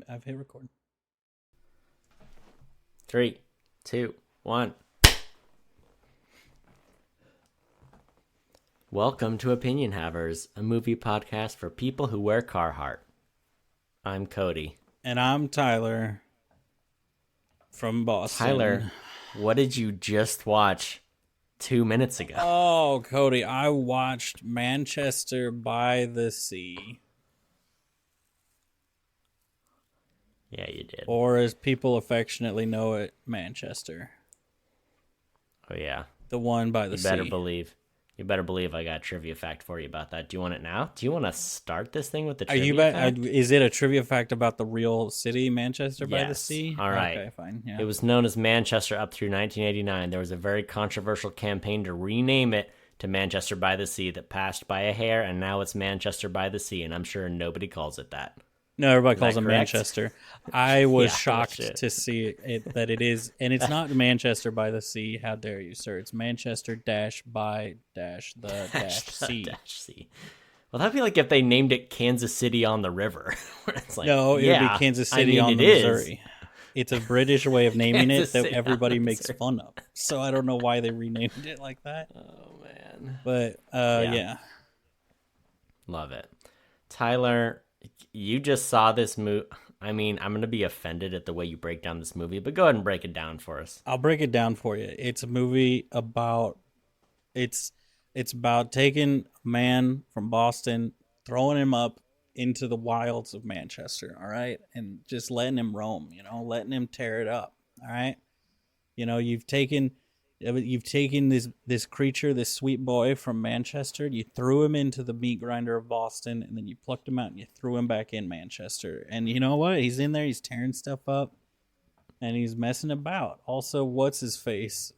I've hit record. 3, 2, 1. Welcome to Opinion Havers, a movie podcast for people who wear Carhartt. I'm Cody. And I'm Tyler from Boston. Tyler, what did you just watch 2 minutes ago? Oh, Cody, I watched Manchester by the Sea. Yeah, you did. Or as people affectionately know it, Manchester. Oh, yeah. The one by the sea. You better believe I got a trivia fact for you about that. Do you want it now? Do you want to start this thing with the trivia fact? Is it a trivia fact about the real city, Manchester by the Yes. Sea? All right. Okay, fine. Yeah. It was known as Manchester up through 1989. There was a very controversial campaign to rename it to Manchester by the Sea that passed by a hair, and now it's Manchester by the Sea, and I'm sure nobody calls it that. No, everybody calls that it correct? Manchester. I was Yeah, shocked shit. to see that it is, and it's not Manchester by the Sea. How dare you, sir? It's Manchester by the sea. C. Well, that'd be like if they named it Kansas City on the River. Where it's like, No, it would be Kansas City on the Missouri. It's a British way of naming it Kansas that City everybody on the makes Missouri. fun of. So I don't know why they renamed it like that. Oh, man. But Yeah. yeah. Love it. Tyler, you just saw this movie. I mean, I'm going to be offended at the way you break down this movie, but go ahead and break it down for us. I'll break it down for you. It's a movie about it's about taking a man from Boston, throwing him up into the wilds of Manchester, all right? And just letting him roam, letting him tear it up, all right? You've taken this creature, this sweet boy from Manchester, you threw him into the meat grinder of Boston, and then you plucked him out and you threw him back in Manchester. And you know what? He's in there, he's tearing stuff up, and he's messing about. Also, what's his face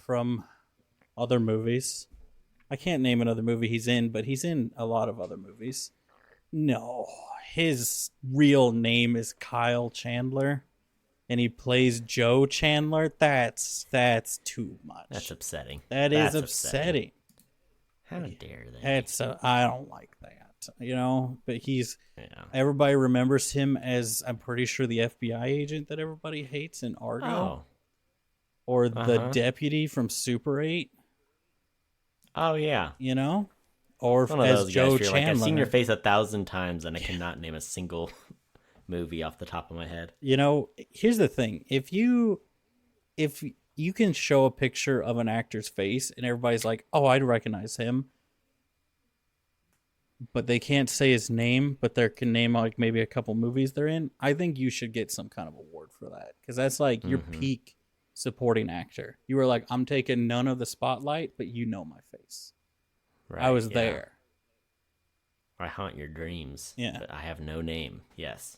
from other movies? I can't name another movie he's in, but he's in a lot of other movies. No, his real name is Kyle Chandler, and he plays Joe Chandler. That's too much. That's upsetting. That That's is upsetting. How dare they? I don't like that, But Yeah. everybody remembers him as, I'm pretty sure, the FBI agent that everybody hates in Argo, Oh. or the Uh-huh. deputy from Super 8. Oh, yeah. Or One of as those Joe guys where you're like, I've Chandler. seen your face 1,000 times and I cannot name a single movie off the top of my head. Here's the thing: if you can show a picture of an actor's face and everybody's like, "Oh, I'd recognize him," but they can't say his name, but they can name like maybe a couple movies they're in, I think you should get some kind of award for that, because that's like your peak supporting actor. You were like, "I'm taking none of the spotlight, but you know my face. Right, I was yeah. there." I haunt your dreams. Yeah. But I have no name. Yes.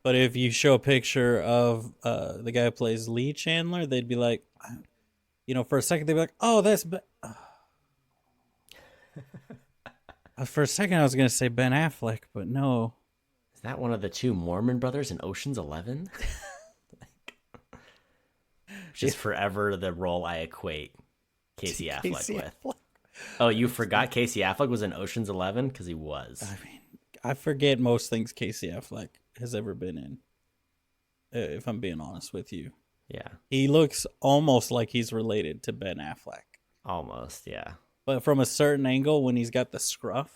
But if you show a picture of the guy who plays Lee Chandler, they'd be like, for a second, they'd be like, "Oh, that's." For a second, I was going to say Ben Affleck, but no. Is that one of the two Mormon brothers in Ocean's 11? Just forever the role I equate Casey Affleck with. Oh, you forgot Casey Affleck was in Ocean's 11? Because he was. I mean, I forget most things Casey Affleck has ever been in, if I'm being honest with you. Yeah. He looks almost like he's related to Ben Affleck. Almost, yeah. But from a certain angle, when he's got the scruff,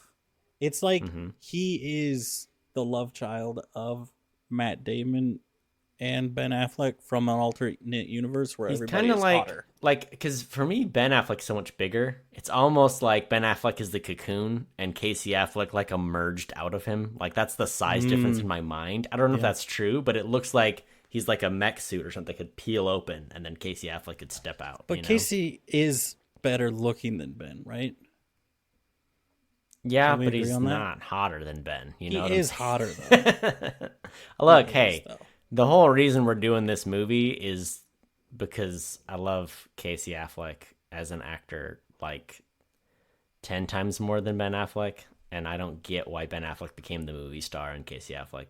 it's like he is the love child of Matt Damon and Ben Affleck from an alternate universe where He's everybody kind of is like, hotter. because for me, Ben Affleck's so much bigger. It's almost like Ben Affleck is the cocoon and Casey Affleck like emerged out of him. Like that's the size difference in my mind. I don't know if that's true, but it looks like he's like a mech suit or something could peel open and then Casey Affleck could step out. But Casey is better looking than Ben, right? Yeah, Can we but agree he's on that? not hotter than Ben. You know, He what is I'm hotter, though. Look, He hey, is, though. the whole reason we're doing this movie is because I love Casey Affleck as an actor like 10 times more than Ben Affleck, and I don't get why Ben Affleck became the movie star and Casey Affleck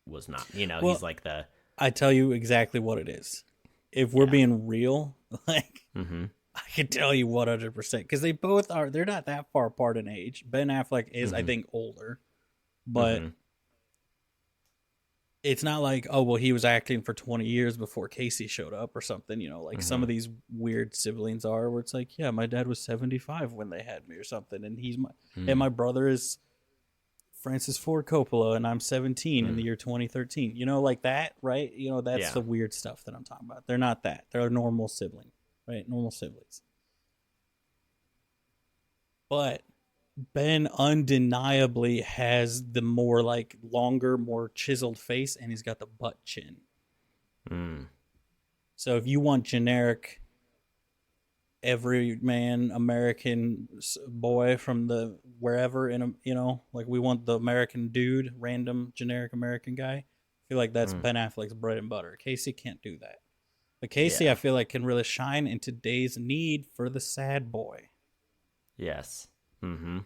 was not. Well, He's like the... I tell you exactly what it is. If we're being real, like, I can tell you 100%, because they both are. They're not that far apart in age. Ben Affleck is, I think, older, but it's not like, oh, well, he was acting for 20 years before Casey showed up or something, you know, like some of these weird siblings are where it's like, yeah, my dad was 75 when they had me or something. And and my brother is Francis Ford Coppola and I'm 17 in the year 2013, you know, like that, right? You know, that's the weird stuff that I'm talking about. They're not that. They're a normal sibling, right? Normal siblings. But Ben undeniably has the more like longer, more chiseled face, and he's got the butt chin. So if you want generic, everyman American boy from the wherever in a, you know, like we want the American dude, random generic American guy. I feel like that's Ben Affleck's bread and butter. Casey can't do that, but Casey I feel like can really shine in today's need for the sad boy. Yes. Mm-hmm. You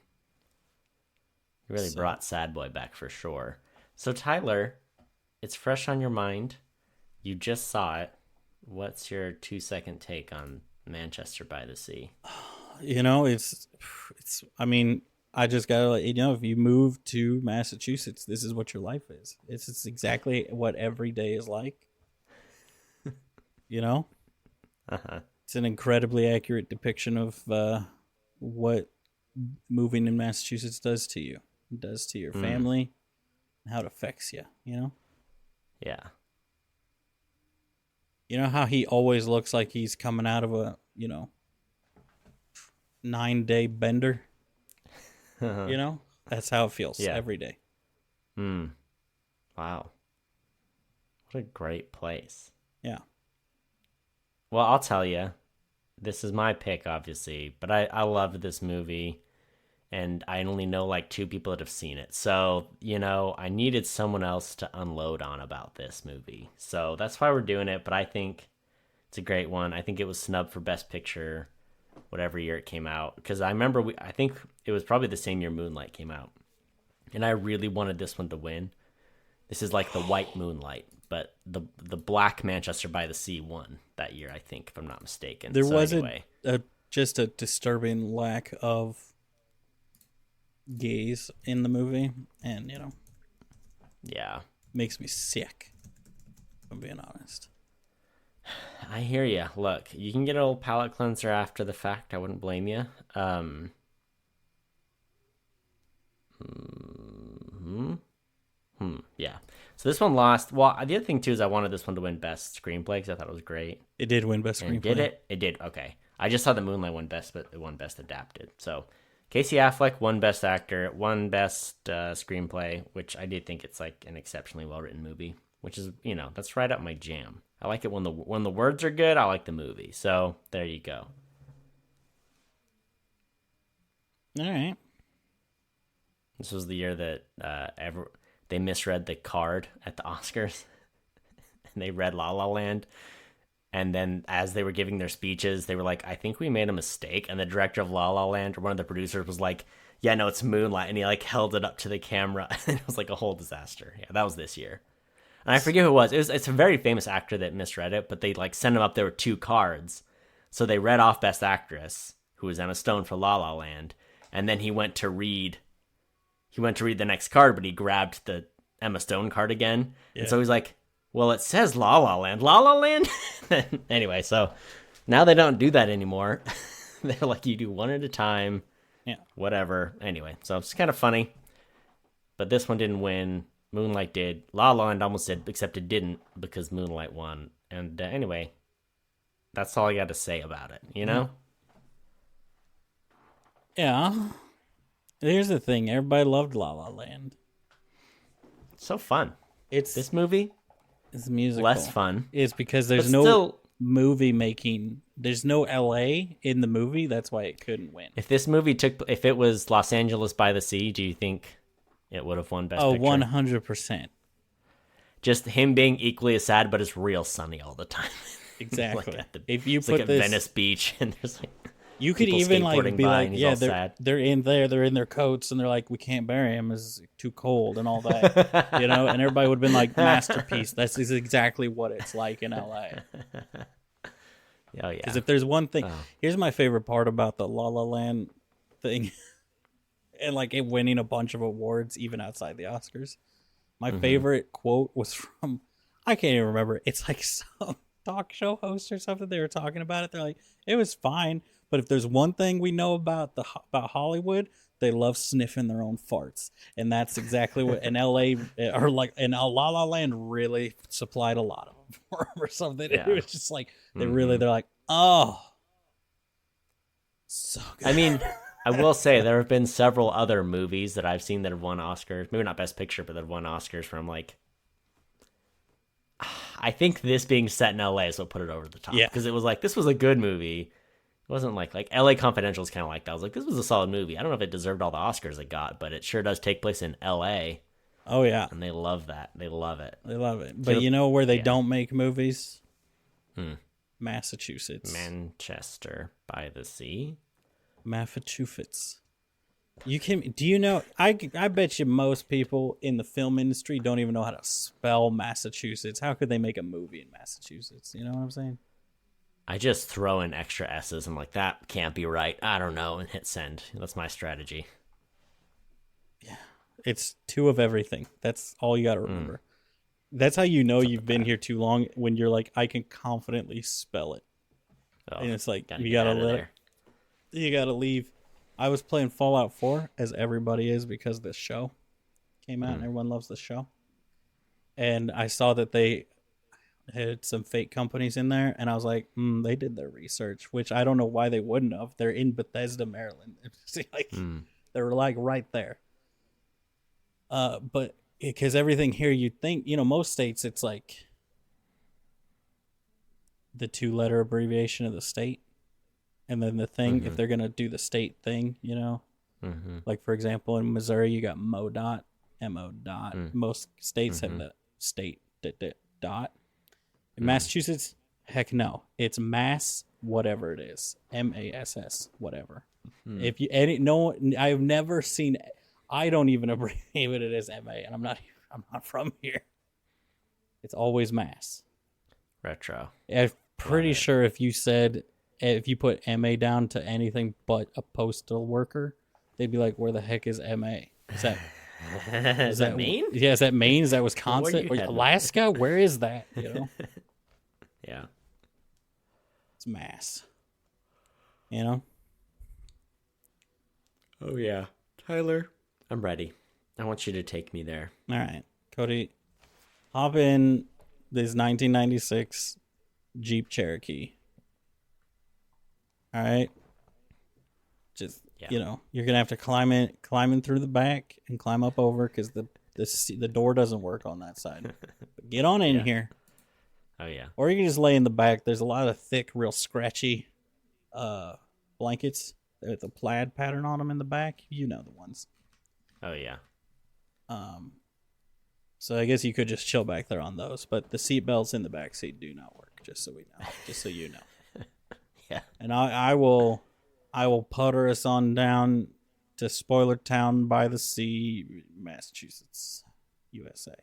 really brought Sad Boy back for sure. So Tyler, it's fresh on your mind. You just saw it. What's your 2-second take on Manchester by the Sea? You know, it's. I mean, I just gotta let you know, if you move to Massachusetts, this is what your life is. It's exactly what every day is like. You know, it's an incredibly accurate depiction of what moving in Massachusetts does to you. It does to your family, and how it affects you. You know. Yeah. You know how he always looks like he's coming out of a, 9-day bender? You know? That's how it feels every day. Wow. What a great place. Yeah. Well, I'll tell you, this is my pick, obviously, but I loved this movie, and I only know like 2 people that have seen it. So, I needed someone else to unload on about this movie. So that's why we're doing it, but I think it's a great one. I think it was snubbed for Best Picture, whatever year it came out. Because I remember, I think it was probably the same year Moonlight came out. And I really wanted this one to win. This is like the white Moonlight, but the black Manchester by the Sea won that year, I think, if I'm not mistaken. There was just a disturbing lack of gays in the movie, and makes me sick, if I'm being honest. I hear you. Look, you can get an old palate cleanser after the fact. I wouldn't blame you. Yeah. So this one lost. Well, the other thing too is I wanted this one to win Best Screenplay because I thought it was great. It did win Best Screenplay. Did it? It did. Okay. I just saw the Moonlight won Best, but it won Best Adapted. So Casey Affleck won Best Actor, won Best Screenplay, which I did think it's like an exceptionally well-written movie, which is, that's right up my jam. I like it when the words are good. I like the movie. So there you go. All right. This was the year that they misread the card at the Oscars, and they read La La Land. And then as they were giving their speeches, they were like, I think we made a mistake. And the director of La La Land, or one of the producers, was like, yeah, no, it's Moonlight. And he like held it up to the camera. And it was like a whole disaster. Yeah, that was this year. And I forget who it was. It's a very famous actor that misread it, but they like sent him up. There were 2 cards. So they read off Best Actress, who was Emma Stone for La La Land. And then he went to read the next card, but he grabbed the Emma Stone card again. Yeah. And so he's like, well, it says La La Land. La La Land? Anyway, so now they don't do that anymore. They're like, you do one at a time. Yeah. Whatever. Anyway, so it's kind of funny. But this one didn't win. Moonlight did. La La Land almost did, except it didn't because Moonlight won. And anyway, that's all I got to say about it, Yeah. Here's the thing. Everybody loved La La Land. It's so fun. It's this movie. It's musical. Less fun. It's because there's no movie making. There's no LA in the movie. That's why it couldn't win. If this movie if it was Los Angeles by the Sea, do you think it would have won Best Picture? 100%. Just him being equally as sad, but it's real sunny all the time. Exactly. Like if you put like at Venice Beach, and there's like you could even like be like, yeah, they're in their coats, and they're like, we can't bury him, it's too cold and all that, and everybody would have been like, masterpiece. That's exactly what it's like in LA. Oh yeah. Because if there's one thing, here's my favorite part about the La La Land thing, and like it winning a bunch of awards even outside the Oscars, My favorite quote was from, I can't even remember. It's like some talk show host or something. They were talking about it. They're like, it was fine, but if there's one thing we know about about Hollywood, they love sniffing their own farts, and that's exactly what in LA or like in La La Land really supplied a lot of them for 'em or something. Yeah. It was just like they're like, oh, so good. I mean, I will say there have been several other movies that I've seen that have won Oscars. Maybe not Best Picture, but that have won Oscars from like. I think this being set in LA is what put it over the top. Yeah. Because it was like, this was a good movie. It wasn't like LA Confidential is kind of like that. I was like, this was a solid movie. I don't know if it deserved all the Oscars it got, but it sure does take place in LA. Oh yeah, And they love that. They love it. they love it. But you know where they yeah. don't make movies? Massachusetts. Manchester by the Sea. Massachusetts. You can. Do you know? I bet you most people in the film industry don't even know how to spell Massachusetts. How could they make a movie in Massachusetts? You know what I'm saying? I just throw in extra S's. I'm like, that can't be right. I don't know, and hit send. That's my strategy. Yeah, it's two of everything. That's all you got to remember. That's how you know you've been here too long, when you're like, I can confidently spell it. Oh, And it's like, gotta you get gotta out of let there. you gotta leave. I was playing Fallout 4, as everybody is, because this show came out and everyone loves the show. And I saw that they had some fake companies in there, and I was like, they did their research, which I don't know why they wouldn't have. They're in Bethesda, Maryland. See, like, they were like right there. But because everything here, you'd think, most states, it's like the 2-letter abbreviation of the state. And then the thing, if they're going to do the state thing, like, for example, in Missouri, you got MoDOT, M-O-dot. Most states have the state dot. In Massachusetts, heck no. It's mass, whatever it is. M-A-S-S, whatever. If you, I've never seen, I don't even abbreviate it as M-A, and I'm not from here. It's always mass. Retro. I'm pretty sure if you put MA down to anything but a postal worker, they'd be like, where the heck is MA? Is that Is that Maine? Yeah, is that Maine? Is that Wisconsin? Or Alaska? Where is that? Yeah. It's mass. Oh, yeah. Tyler, I'm ready. I want you to take me there. All right. Cody, hop in this 1996 Jeep Cherokee. All right. Just, you're going to have to climb in through the back and climb up over, because the door doesn't work on that side. But get on in here. Oh, yeah. Or you can just lay in the back. There's a lot of thick, real scratchy blankets with a plaid pattern on them in the back. You know the ones. Oh, yeah. So I guess you could just chill back there on those. But the seat belts in the back seat do not work, just so we know. Just so you know. Yeah. And I will putter us on down to Spoilertown by the Sea, Massachusetts, USA.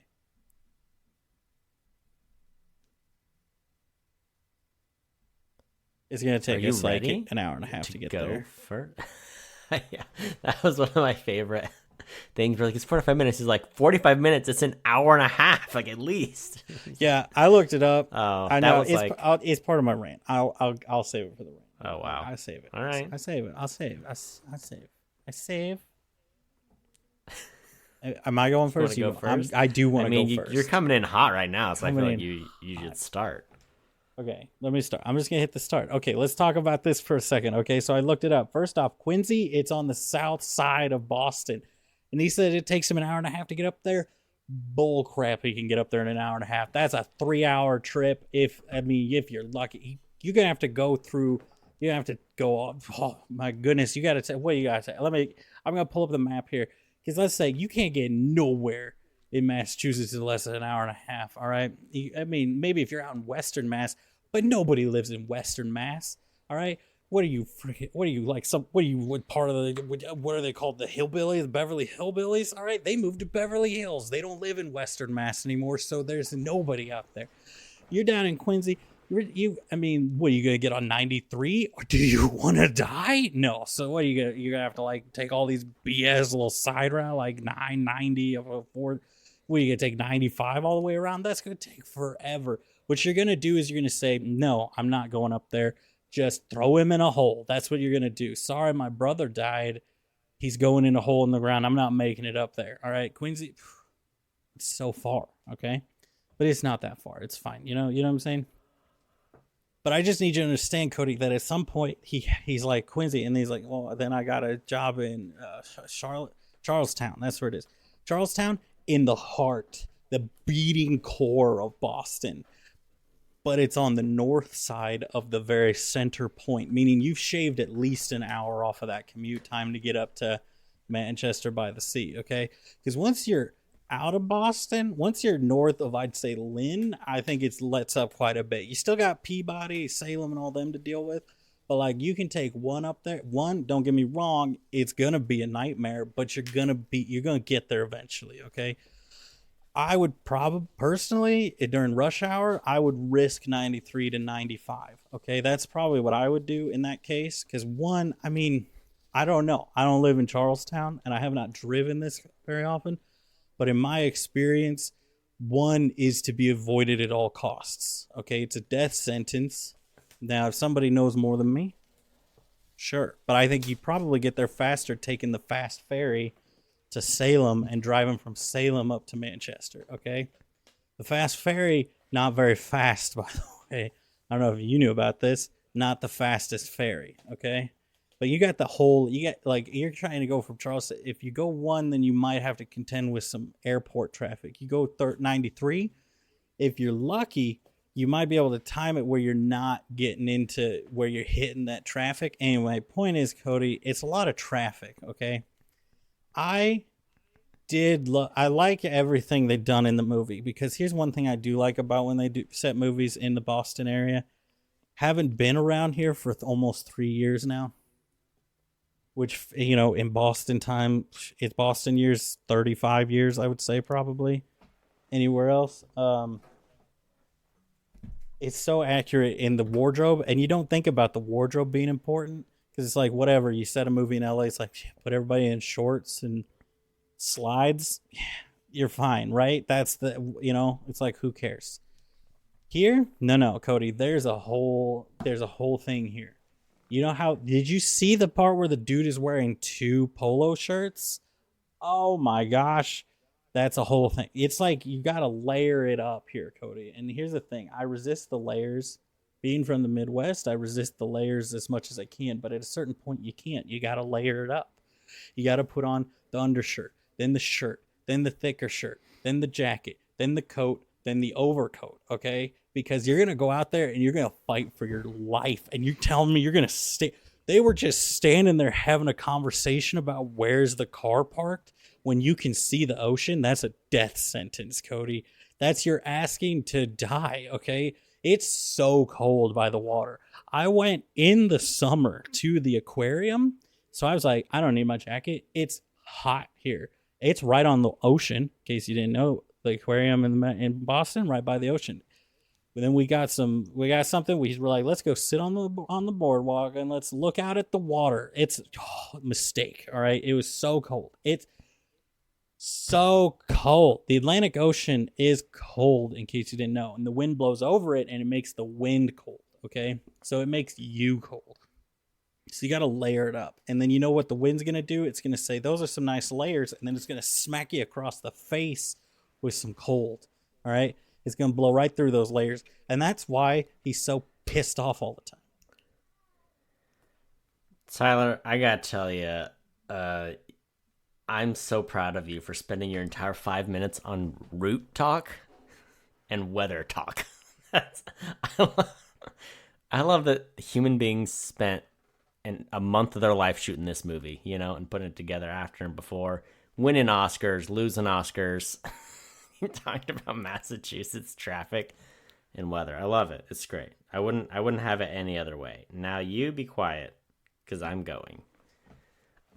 It's going to take us like an hour and a half to get there. Yeah, that was one of my favorite things. We're like, it's 45 minutes. It's like 45 minutes. It's an hour and a half, like, at least. Yeah, I looked it up. Oh, I know it's part of my rant. I'll save it for the rant. Oh, wow. I save it. All right. I save it. I'll save. I save. Am I going first? Go first? I do want to go first. You're coming in hot right now, so I feel like you should start. Okay, let me start. I'm just going to hit the start. Okay, let's talk about this for a second. Okay, so I looked it up. First off, Quincy, it's on the south side of Boston. And he said it takes him an hour and a half to get up there. Bull crap, he can get up there in an hour and a half. That's a 3-hour trip. If you're lucky. You're going to have to go through, you have to go, oh my goodness, you got to say, what do you got to say? I'm going to pull up the map here. Because let's say you can't get nowhere in Massachusetts in less than an hour and a half, all right? Maybe if you're out in Western Mass, but nobody lives in Western Mass, all right? What are you part of what are they called? The Hillbillies, the Beverly Hillbillies, all right? They moved to Beverly Hills. They don't live in Western Mass anymore, so there's nobody out there. You're down in Quincy. What are you going to get on 93? Or do you want to die? No. So what are you're going to have to, like, take all these BS little side route, like 990 of a Ford. Well, you gonna take 95 all the way around? That's gonna take forever. What you're gonna do is you're gonna say, no, I'm not going up there. Just throw him in a hole. That's what you're gonna do. Sorry, my brother died. He's going in a hole in the ground. I'm not making it up there. All right, Quincy. It's so far, okay? But it's not that far. It's fine. You know what I'm saying? But I just need you to understand, Cody, that at some point he's like Quincy, and he's like, well, then I got a job in Charlestown. That's where it is. Charlestown, in the heart, the beating core of Boston. But it's on the north side of the very center point, meaning you've shaved at least an hour off of that commute time to get up to Manchester by the Sea, okay? Because once you're out of Boston, once you're north of, I'd say, Lynn, I think it's lets up quite a bit. You still got Peabody, Salem, and all them to deal with. But, like, you can take one up there. One, don't get me wrong, it's going to be a nightmare, but you're going to get there eventually, okay? I would probably, personally, during rush hour, I would risk 93 to 95. Okay, that's probably what I would do in that case. Because one, I mean, I don't know. I don't live in Charlestown, and I have not driven this very often. But in my experience, one is to be avoided at all costs. Okay, it's a death sentence. Now, if somebody knows more than me, sure. But I think you probably get there faster taking the fast ferry to Salem and driving from Salem up to Manchester, okay? The fast ferry, not very fast, by the way. I don't know if you knew about this. Not the fastest ferry, okay? But you got you're trying to go from Charleston. If you go one, then you might have to contend with some airport traffic. You go 93. If you're lucky, you might be able to time it where you're not getting into where you're hitting that traffic. Anyway, point is, Cody, it's a lot of traffic, okay? I like everything they've done in the movie, because here's one thing I do like about when they do set movies in the Boston area. Haven't been around here for almost 3 years now, which, in Boston time, it's Boston years, 35 years, I would say, probably. Anywhere else. It's so accurate in the wardrobe, and you don't think about the wardrobe being important. Because it's like, whatever, you set a movie in LA, it's like, put everybody in shorts and slides, you're fine, right? That's it's like, who cares? Here, no, Cody, there's a whole thing here. Did you see the part where the dude is wearing 2 polo shirts? Oh my gosh, that's a whole thing. It's like, you got to layer it up here, Cody. And here's the thing, I resist the layers. Being from the Midwest, I resist the layers as much as I can, but at a certain point you can't. You got to layer it up. You got to put on the undershirt, then the shirt, then the thicker shirt, then the jacket, then the coat, then the overcoat, okay? Because you're going to go out there and you're going to fight for your life, and you're telling me you're going to stay. They were just standing there having a conversation about where's the car parked when you can see the ocean. That's a death sentence, Cody. That's you're asking to die, okay? It's so cold by the water. I went in the summer to the aquarium, so I was like, I don't need my jacket. It's hot here. It's right on the ocean, in case you didn't know. The aquarium in Boston, right by the ocean. But then we got something. We were like, let's go sit on the boardwalk and let's look out at the water. It's mistake. All right, it was so cold. It's so cold. The Atlantic Ocean is cold, in case you didn't know, and the wind blows over it and it makes the wind cold, okay? So it makes you cold. So you got to layer it up. And then you know what the wind's going to do? It's going to say, those are some nice layers, and then it's going to smack you across the face with some cold, all right? It's going to blow right through those layers, and that's why he's so pissed off all the time. Tyler, I got to tell you, I'm so proud of you for spending your entire 5 minutes on root talk and weather talk. I love that human beings spent a month of their life shooting this movie, and putting it together after and before, winning Oscars, losing Oscars. You talked about Massachusetts traffic and weather. I love it. It's great. I wouldn't have it any other way. Now you be quiet, because I'm going.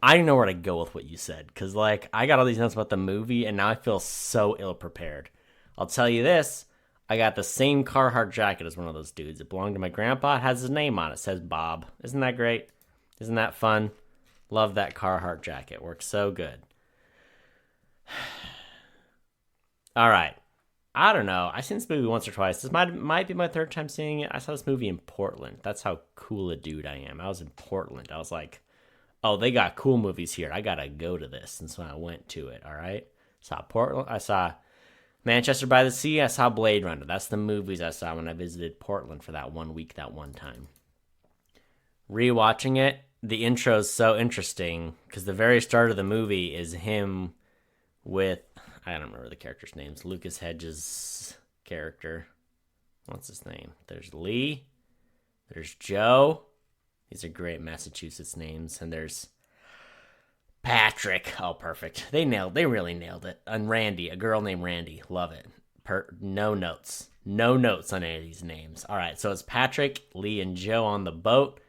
I didn't know where to go with what you said, because, I got all these notes about the movie, and now I feel so ill-prepared. I'll tell you this. I got the same Carhartt jacket as one of those dudes. It belonged to my grandpa. It has his name on it. It says Bob. Isn't that great? Isn't that fun? Love that Carhartt jacket. Works so good. All right. I don't know. I've seen this movie once or twice. This might be my third time seeing it. I saw this movie in Portland. That's how cool a dude I am. I was in Portland. I was like, oh, they got cool movies here. I gotta go to this. And so I went to it. All right. Saw Portland. I saw Manchester by the Sea. I saw Blade Runner. That's the movies I saw when I visited Portland for that 1 week, that one time. Rewatching it, the intro is so interesting because the very start of the movie is him with, I don't remember the character's names. Lucas Hedges' character. What's his name? There's Lee. There's Joe. These are great Massachusetts names. And there's Patrick. Oh, perfect. They really nailed it. And Randy, a girl named Randy. Love it. No notes. No notes on any of these names. All right, so it's Patrick, Lee, and Joe on the boat.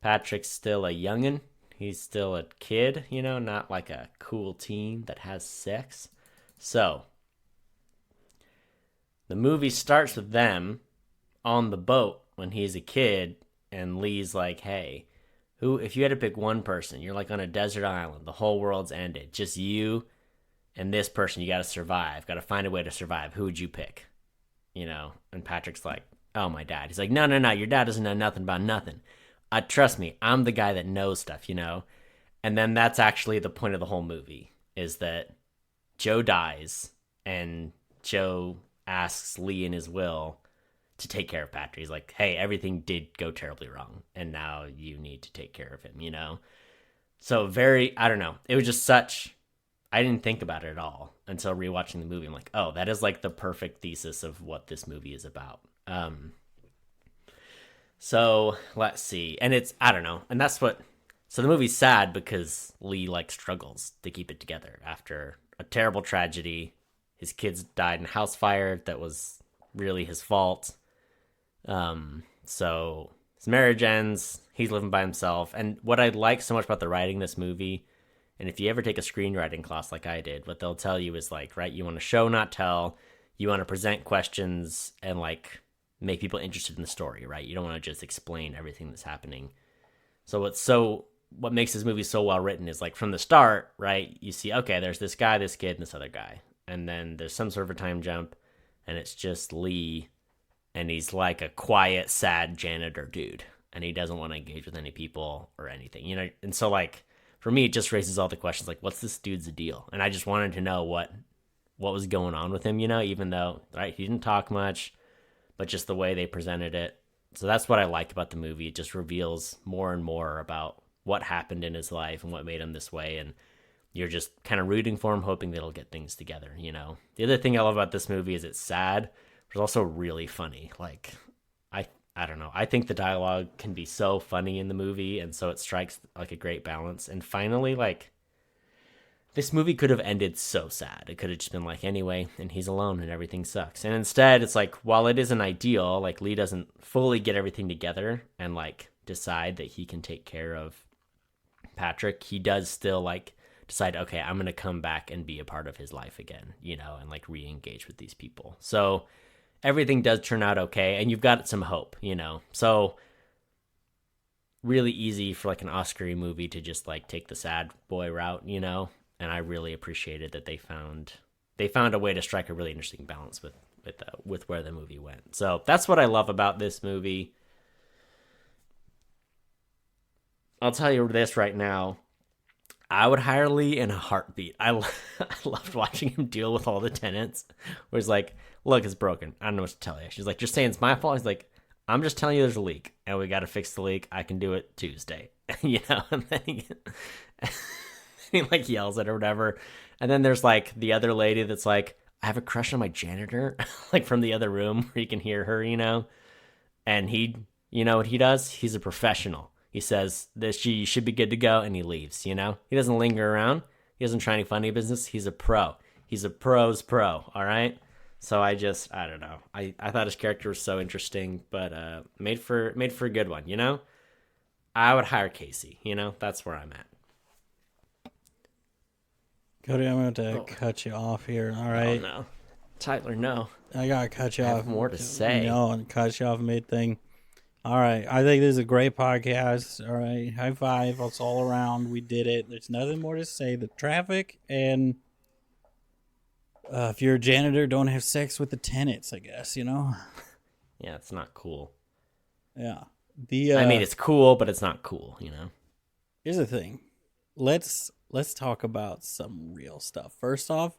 Patrick's still a youngin'. He's still a kid, not like a cool teen that has sex. So, the movie starts with them on the boat when he's a kid, and Lee's like, hey, if you had to pick one person, you're like on a desert island, the whole world's ended, just you and this person, you gotta survive, gotta find a way to survive, who would you pick? And Patrick's like, oh, my dad. He's like, no, your dad doesn't know nothing about nothing. Trust me, I'm the guy that knows stuff, And then that's actually the point of the whole movie, is that Joe dies, and Joe asks Lee in his will to take care of Patrick. He's like, hey, everything did go terribly wrong, and now you need to take care of him, So I don't know. It was just I didn't think about it at all until rewatching the movie. I'm like, oh, that is like the perfect thesis of what this movie is about. So let's see. And I don't know. And so the movie's sad because Lee struggles to keep it together after a terrible tragedy. His kids died in a house fire that was really his fault. So his marriage ends. He's living by himself. And what I like so much about the writing in this movie, and if you ever take a screenwriting class like I did, what they'll tell you is right, you want to show, not tell. You want to present questions and make people interested in the story, right? You don't want to just explain everything that's happening. So what makes this movie so well written is from the start, right? You see, okay, there's this guy, this kid, and this other guy. And then there's some sort of a time jump, and it's just Lee, and he's like a quiet, sad janitor dude, and he doesn't want to engage with any people or anything, And so for me, it just raises all the questions what's this dude's deal? And I just wanted to know what was going on with him, even though, right, he didn't talk much, but just the way they presented it. So that's what I like about the movie. It just reveals more and more about what happened in his life and what made him this way. And you're just kind of rooting for him, hoping that he'll get things together, The other thing I love about this movie is it's sad, but it's also really funny. I don't know. I think the dialogue can be so funny in the movie, and so it strikes a great balance. And finally, this movie could have ended so sad. It could have just been anyway, and he's alone and everything sucks. And instead, it's while it isn't ideal, Lee doesn't fully get everything together and decide that he can take care of Patrick. He does still decide, okay, I'm going to come back and be a part of his life again, and re-engage with these people. So everything does turn out okay, and you've got some hope, So really easy for an Oscar-y movie to just take the sad boy route, And I really appreciated that they found a way to strike a really interesting balance with where the movie went. So that's what I love about this movie. I'll tell you this right now. I would hire Lee in a heartbeat. I loved watching him deal with all the tenants. Where he's like, look, it's broken. I don't know what to tell you. She's like, you're saying it's my fault? He's like, I'm just telling you there's a leak, and we got to fix the leak. I can do it Tuesday. And then he yells at her or whatever. And then there's the other lady that's I have a crush on my janitor, from the other room where you can hear her, And he, what he does? He's a professional. He says that she should be good to go, and he leaves, He doesn't linger around. He doesn't try any funny business. He's a pro. He's a pro's pro, all right? So I don't know. I thought his character was so interesting, but made for a good one, I would hire Casey, That's where I'm at. Cody, I'm going to cut you off here, all right? Oh, no. Tyler, no. I got to cut you off. I have more to say. No, and cut you off mid-thing. All right. I think this is a great podcast. All right. High five. Us all around. We did it. There's nothing more to say. The traffic and If you're a janitor, don't have sex with the tenants, I guess, you know? Yeah, it's not cool. Yeah. The I mean, it's cool, but it's not cool, you know? Here's the thing. Let's talk about some real stuff. First off,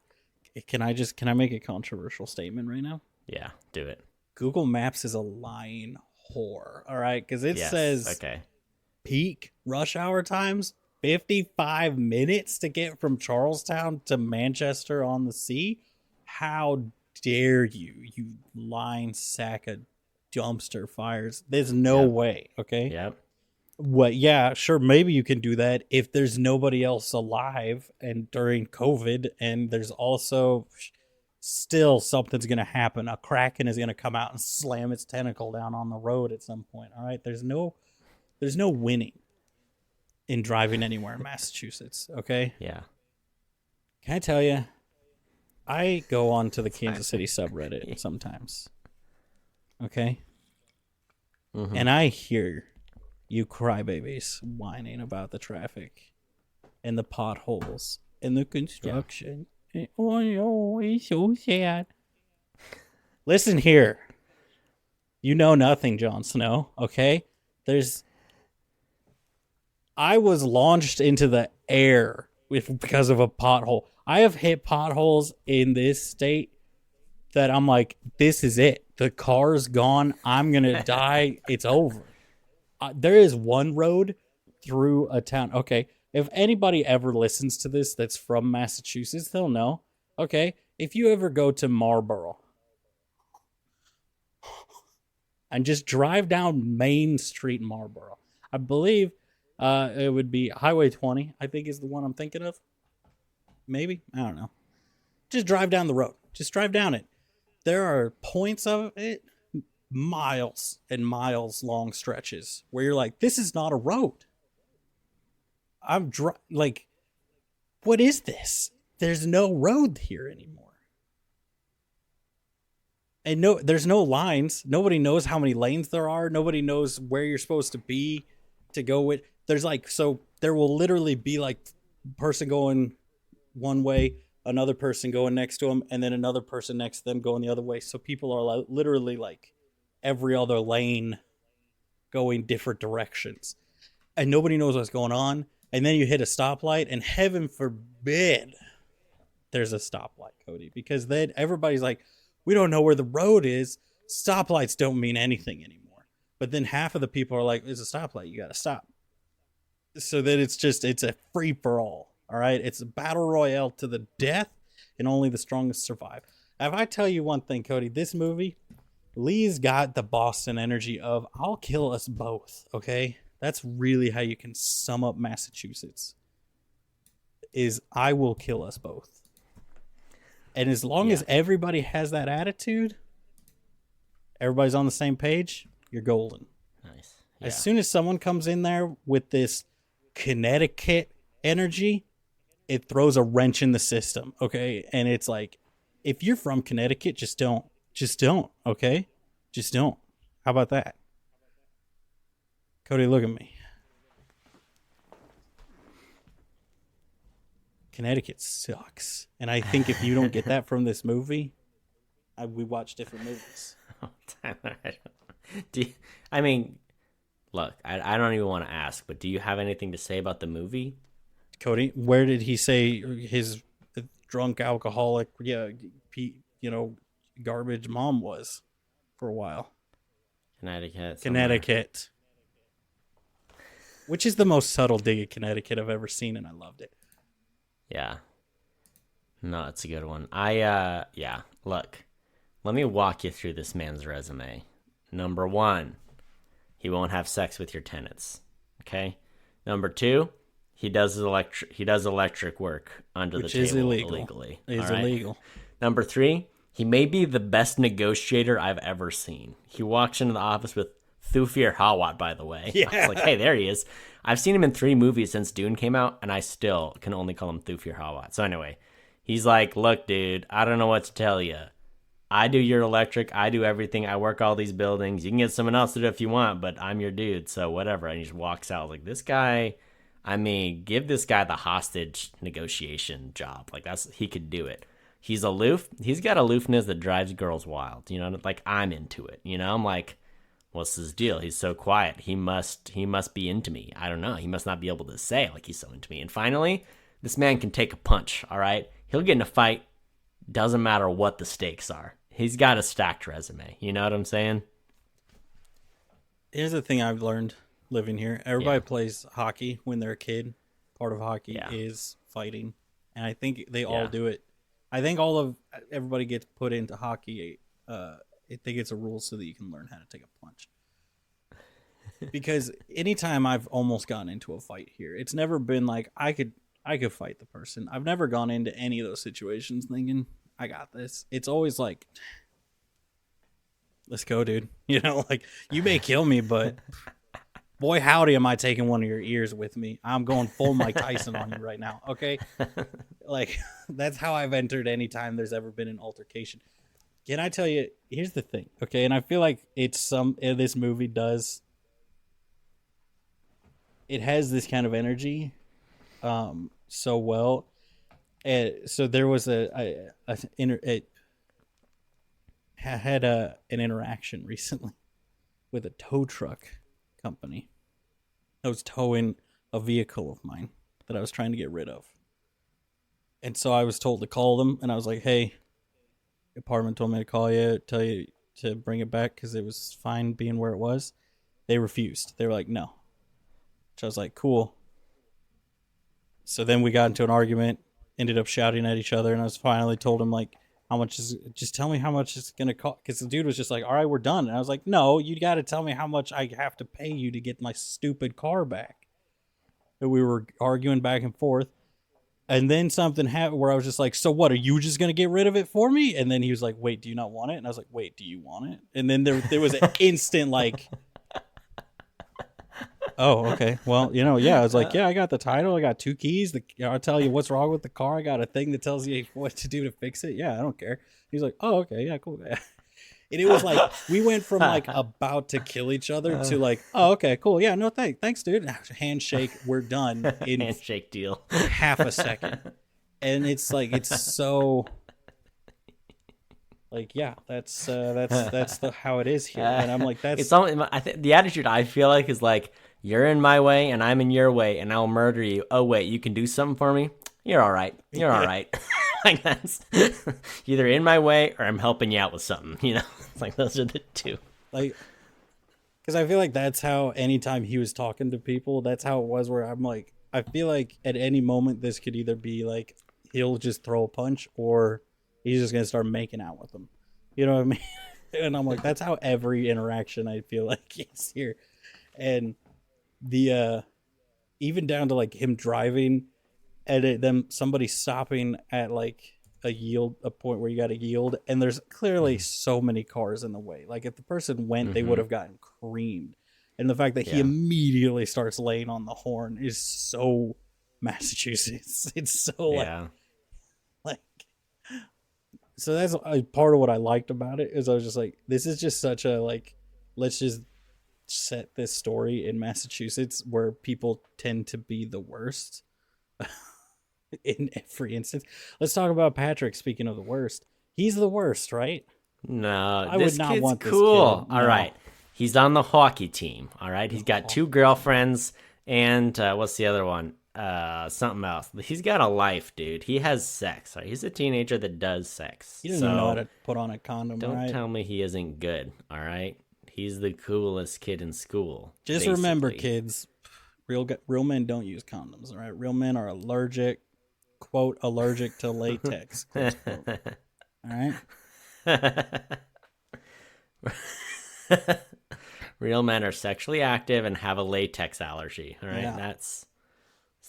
can I make a controversial statement right now? Yeah, do it. Google Maps is a lying whore, all right? Because it says okay. peak rush hour times 55 minutes to get from Charlestown to Manchester on the Sea. How dare you, you lying sack of dumpster fires? There's no way, okay? Yep. What? Yeah, sure. Maybe you can do that if there's nobody else alive and during COVID, and there's also still something's going to happen. A kraken is going to come out and slam its tentacle down on the road at some point. All right. There's no winning in driving anywhere in Massachusetts. Okay. Yeah. Can I tell you? I go on to the Kansas City subreddit sometimes. Okay. Mm-hmm. And I hear you crybabies whining about the traffic and the potholes and the construction. Yeah. Oh, no, it's so sad. Listen here. You know nothing, Jon Snow, okay? I was launched into the air because of a pothole. I have hit potholes in this state that I'm like, this is it. The car's gone. I'm going to die. It's over. There is one road through a town. Okay, if anybody ever listens to this that's from Massachusetts, they'll know. Okay, if you ever go to Marlboro and just drive down Main Street, Marlboro, I believe it would be Highway 20, I think is the one I'm thinking of. Maybe? I don't know. Just drive down the road. Just drive down it. There are points of it, miles and miles long stretches where you're like, this is not a road. Like, what is this? There's no road here anymore. And no, there's no lines. Nobody knows how many lanes there are. Nobody knows where you're supposed to be to go with. There's like, so there will literally be like person going one way, another person going next to them, and then another person next to them going the other way. So people are literally like every other lane going different directions. And nobody knows what's going on. And then you hit a stoplight, and heaven forbid there's a stoplight, Cody, because then everybody's like, we don't know where the road is. Stoplights don't mean anything anymore. But then half of the people are like, it's a stoplight. You got to stop. So that it's a free for all. All right. It's a battle royale to the death, and only the strongest survive. If I tell you one thing, Cody, this movie, Lee's got the Boston energy of, I'll kill us both. Okay. That's really how you can sum up Massachusetts, is I will kill us both. And as long as everybody has that attitude, everybody's on the same page, you're golden. Nice. Yeah. As soon as someone comes in there with this Connecticut energy, it throws a wrench in the system, okay? And it's like, if you're from Connecticut, just don't, okay? Just don't. How about that? Cody, look at me. Connecticut sucks. And I think if you don't get that from this movie, we watch different movies. I mean, look, I don't even want to ask, but do you have anything to say about the movie? Cody, where did he say his drunk alcoholic, garbage mom was for a while? Connecticut. Which is the most subtle dig at Connecticut I've ever seen, and I loved it. Yeah. No, it's a good one. Look, let me walk you through this man's resume. Number 1, he won't have sex with your tenants. Okay? Number 2, he does electric work under the table illegally. It's illegal. Number 3, he may be the best negotiator I've ever seen. He walks into the office with Thufir Hawat, by the way. Yeah. I was like, hey, there he is. I've seen him in 3 movies since Dune came out, and I still can only call him Thufir Hawat. So anyway, he's like, look, dude, I don't know what to tell you. I do your electric. I do everything. I work all these buildings. You can get someone else to do it if you want, but I'm your dude, so whatever. And he just walks out. Like, this guy, I mean, give this guy the hostage negotiation job. Like, he could do it. He's aloof. He's got aloofness that drives girls wild. Like I'm into it. I'm like, what's his deal? He's so quiet. He must be into me. I don't know. He must not be able to say like he's so into me. And finally, this man can take a punch. All right, he'll get in a fight. Doesn't matter what the stakes are. He's got a stacked resume. You know what I'm saying? Here's the thing I've learned living here. Everybody plays hockey when they're a kid. Part of hockey is fighting, and I think they all do it. I think everybody gets put into hockey. I think it's a rule so that you can learn how to take a punch. Because anytime I've almost gotten into a fight here, it's never been like I could fight the person. I've never gone into any of those situations thinking I got this. It's always like, let's go, dude. Like you may kill me, but boy, howdy, am I taking one of your ears with me? I'm going full Mike Tyson on you right now. Okay. Like that's how I've entered anytime there's ever been an altercation. Can I tell you, here's the thing. Okay. And I feel like this movie does, it has this kind of energy so well. So there was an interaction recently with a tow truck company that was towing a vehicle of mine that I was trying to get rid of. And so I was told to call them, and I was like, hey, the department told me to call you, tell you to bring it back because it was fine being where it was. They refused. They were like, no. Which I was like, cool. So then we got into an argument, ended up shouting at each other, and I was finally told him, like, just tell me how much it's going to cost. Because the dude was just like, all right, we're done. And I was like, no, you got to tell me how much I have to pay you to get my stupid car back. And we were arguing back and forth. And then something happened where I was just like, so what, are you just going to get rid of it for me? And then he was like, wait, do you not want it? And I was like, wait, do you want it? And then there was an instant like, oh, okay. Well, yeah, I was like, yeah, I got the title. I got 2 keys. I'll tell you what's wrong with the car. I got a thing that tells you what to do to fix it. Yeah, I don't care. He's like, oh, okay. Yeah, cool. And it was like, we went from like about to kill each other to like, oh, okay, cool. Yeah, no, thanks, dude. Handshake. We're done in handshake deal. half a second. And it's like, it's so like, yeah, that's how it is here. And I'm like, that's it's all, I think the attitude I feel like is like, you're in my way and I'm in your way and I'll murder you. Oh wait, you can do something for me? You're all right. You're all right. Like that's either in my way or I'm helping you out with something, It's like those are the two. Like, because I feel like that's how anytime he was talking to people, that's how it was where I'm like, I feel like at any moment this could either be like he'll just throw a punch or he's just going to start making out with them. You know what I mean? And I'm like, that's how every interaction I feel like is here. And the even down to like him driving and them somebody stopping at like a point where you got to yield, and there's clearly so many cars in the way. Like if the person went, they would have gotten creamed. And the fact that he immediately starts laying on the horn is so Massachusetts. It's so like so that's part of what I liked about it is I was just like, this is just such a like, let's just set this story in Massachusetts where people tend to be the worst in every instance. Let's talk about Patrick. Speaking of the worst, he's the worst, right? No, I would not want this cool. kid. All right, he's on the hockey team. All right, he's got 2 girlfriends and what's the other one? Something else. He's got a life, dude. He has sex. Right? He's a teenager that does sex. He doesn't know how to put on a condom. Don't tell me he isn't good. All right. He's the coolest kid in school. Just basically. remember, kids, real men don't use condoms, all right? Real men are allergic, quote, allergic to latex, close quote. All right? Real men are sexually active and have a latex allergy, all right? Yeah. That's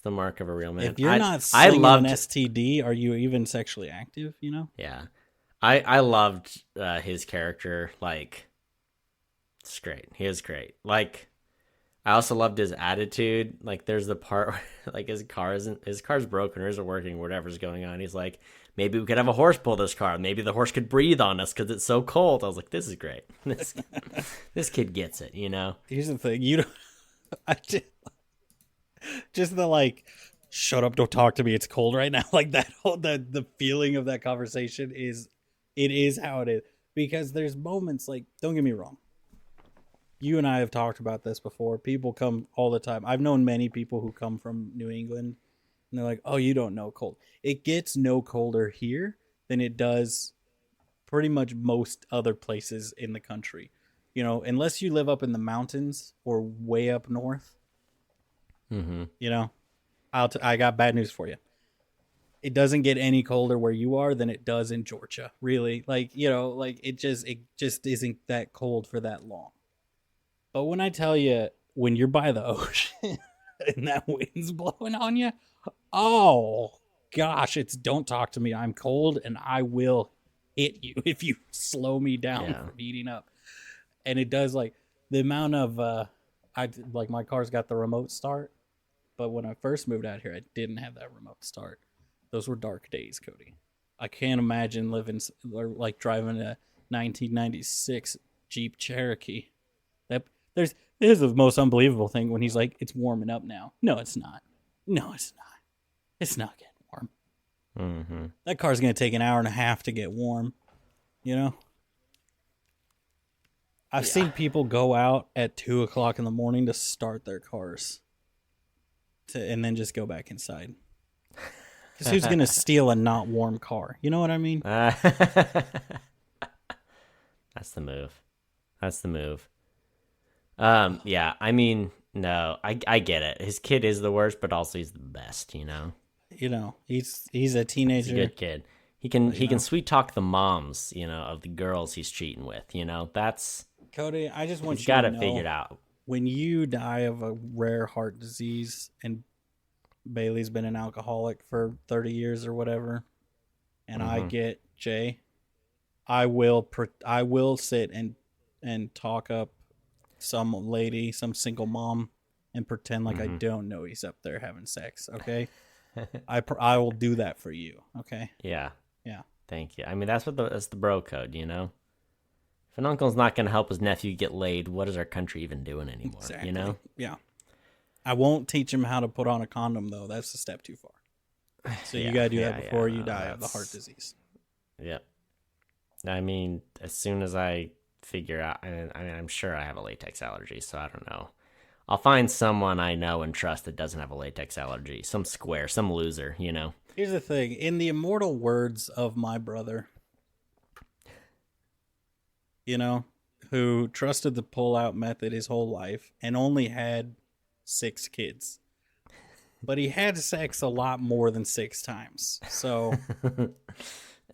the mark of a real man. If you're not slinging an STD, are you even sexually active, Yeah. I loved his character, like... It's great. He is great. Like, I also loved his attitude. Like, there's the part where, like, his car's broken or isn't working, whatever's going on. He's like, maybe we could have a horse pull this car. Maybe the horse could breathe on us because it's so cold. I was like, this is great. This kid gets it, Here's the thing. Just the, like, shut up, don't talk to me, it's cold right now. Like that whole the feeling of that conversation is how it is. Because there's moments like, don't get me wrong. You and I have talked about this before. People come all the time. I've known many people who come from New England and they're like, "Oh, you don't know cold." It gets no colder here than it does pretty much most other places in the country. You know, unless you live up in the mountains or way up north. Mm-hmm. You know, I got bad news for you. It doesn't get any colder where you are than it does in Georgia. Really, like, you know, like it just isn't that cold for that long. But when I tell you, when you're by the ocean and that wind's blowing on you, oh gosh, it's don't talk to me. I'm cold and I will hit you if you slow me down from heating up. And it does, like, the amount of my car's got the remote start, but when I first moved out here, I didn't have that remote start. Those were dark days, Cody. I can't imagine driving a 1996 Jeep Cherokee. This is the most unbelievable thing when he's like, "It's warming up now." No, it's not. No, it's not. It's not getting warm. Mm-hmm. That car's going to take an hour and a half to get warm. You know? I've seen people go out at 2:00 in the morning to start their cars, and then just go back inside. Because who's going to steal a not warm car? You know what I mean? That's the move. Yeah, I mean, no, I get it. His kid is the worst, but also he's the best, you know? You know, he's a teenager. He's a good kid. He can sweet talk the moms, you know, of the girls he's cheating with, you know? That's... Cody, I just want you got to it know, figured out. When you die of a rare heart disease, and Bailey's been an alcoholic for 30 years or whatever, and I get Jay, I will sit and talk up some lady, some single mom, and pretend like I don't know he's up there having sex. Okay, I will do that for you. Okay. Yeah. Yeah. Thank you. I mean, that's the bro code, you know. If an uncle's not going to help his nephew get laid, what is our country even doing anymore? Exactly. You know. Yeah. I won't teach him how to put on a condom though. That's a step too far. So you got to do that before you die of the heart disease. Yep. I mean, as soon as I figure out, I'm sure I have a latex allergy, so I don't know. I'll find someone I know and trust that doesn't have a latex allergy. Some square, some loser, you know. Here's the thing. In the immortal words of my brother, you know, who trusted the pull-out method his whole life and only had 6 kids. But he had sex a lot more than 6 times. So it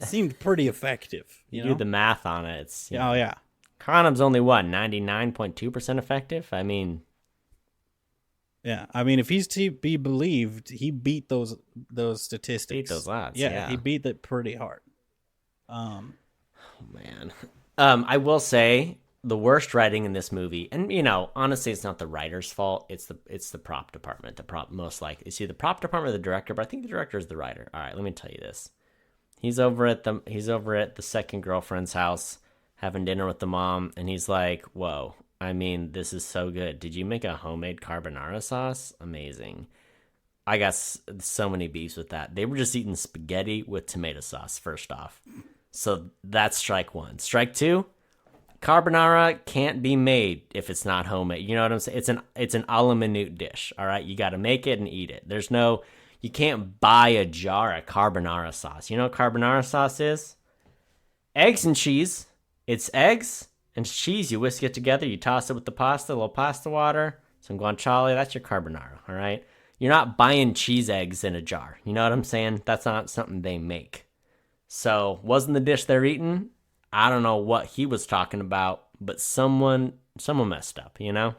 seemed pretty effective. You know? Do the math on it. It's, yeah, yeah. Condom's only, 99.2% effective? I mean... Yeah, I mean, if he's to be believed, he beat those statistics. Beat those odds, yeah. He beat it pretty hard. Oh, man. I will say the worst writing in this movie, and you know, honestly, it's not the writer's fault. It's the prop department. The prop most likely. See, the prop department or the director, but I think the director is the writer. All right, let me tell you this. He's over at the second girlfriend's house having dinner with the mom, and he's like, "Whoa, I mean, this is so good. Did you make a homemade carbonara sauce? Amazing." I got so many beefs with that. They were just eating spaghetti with tomato sauce, first off. So that's strike 1. Strike 2, carbonara can't be made if it's not homemade. You know what I'm saying? It's an a la minute dish, all right? You got to make it and eat it. You can't buy a jar of carbonara sauce. You know what carbonara sauce is? Eggs and cheese. It's eggs and cheese. You whisk it together. You toss it with the pasta, a little pasta water, some guanciale. That's your carbonara, all right? You're not buying cheese eggs in a jar. You know what I'm saying? That's not something they make. So, wasn't the dish they're eating? I don't know what he was talking about, but someone messed up, you know?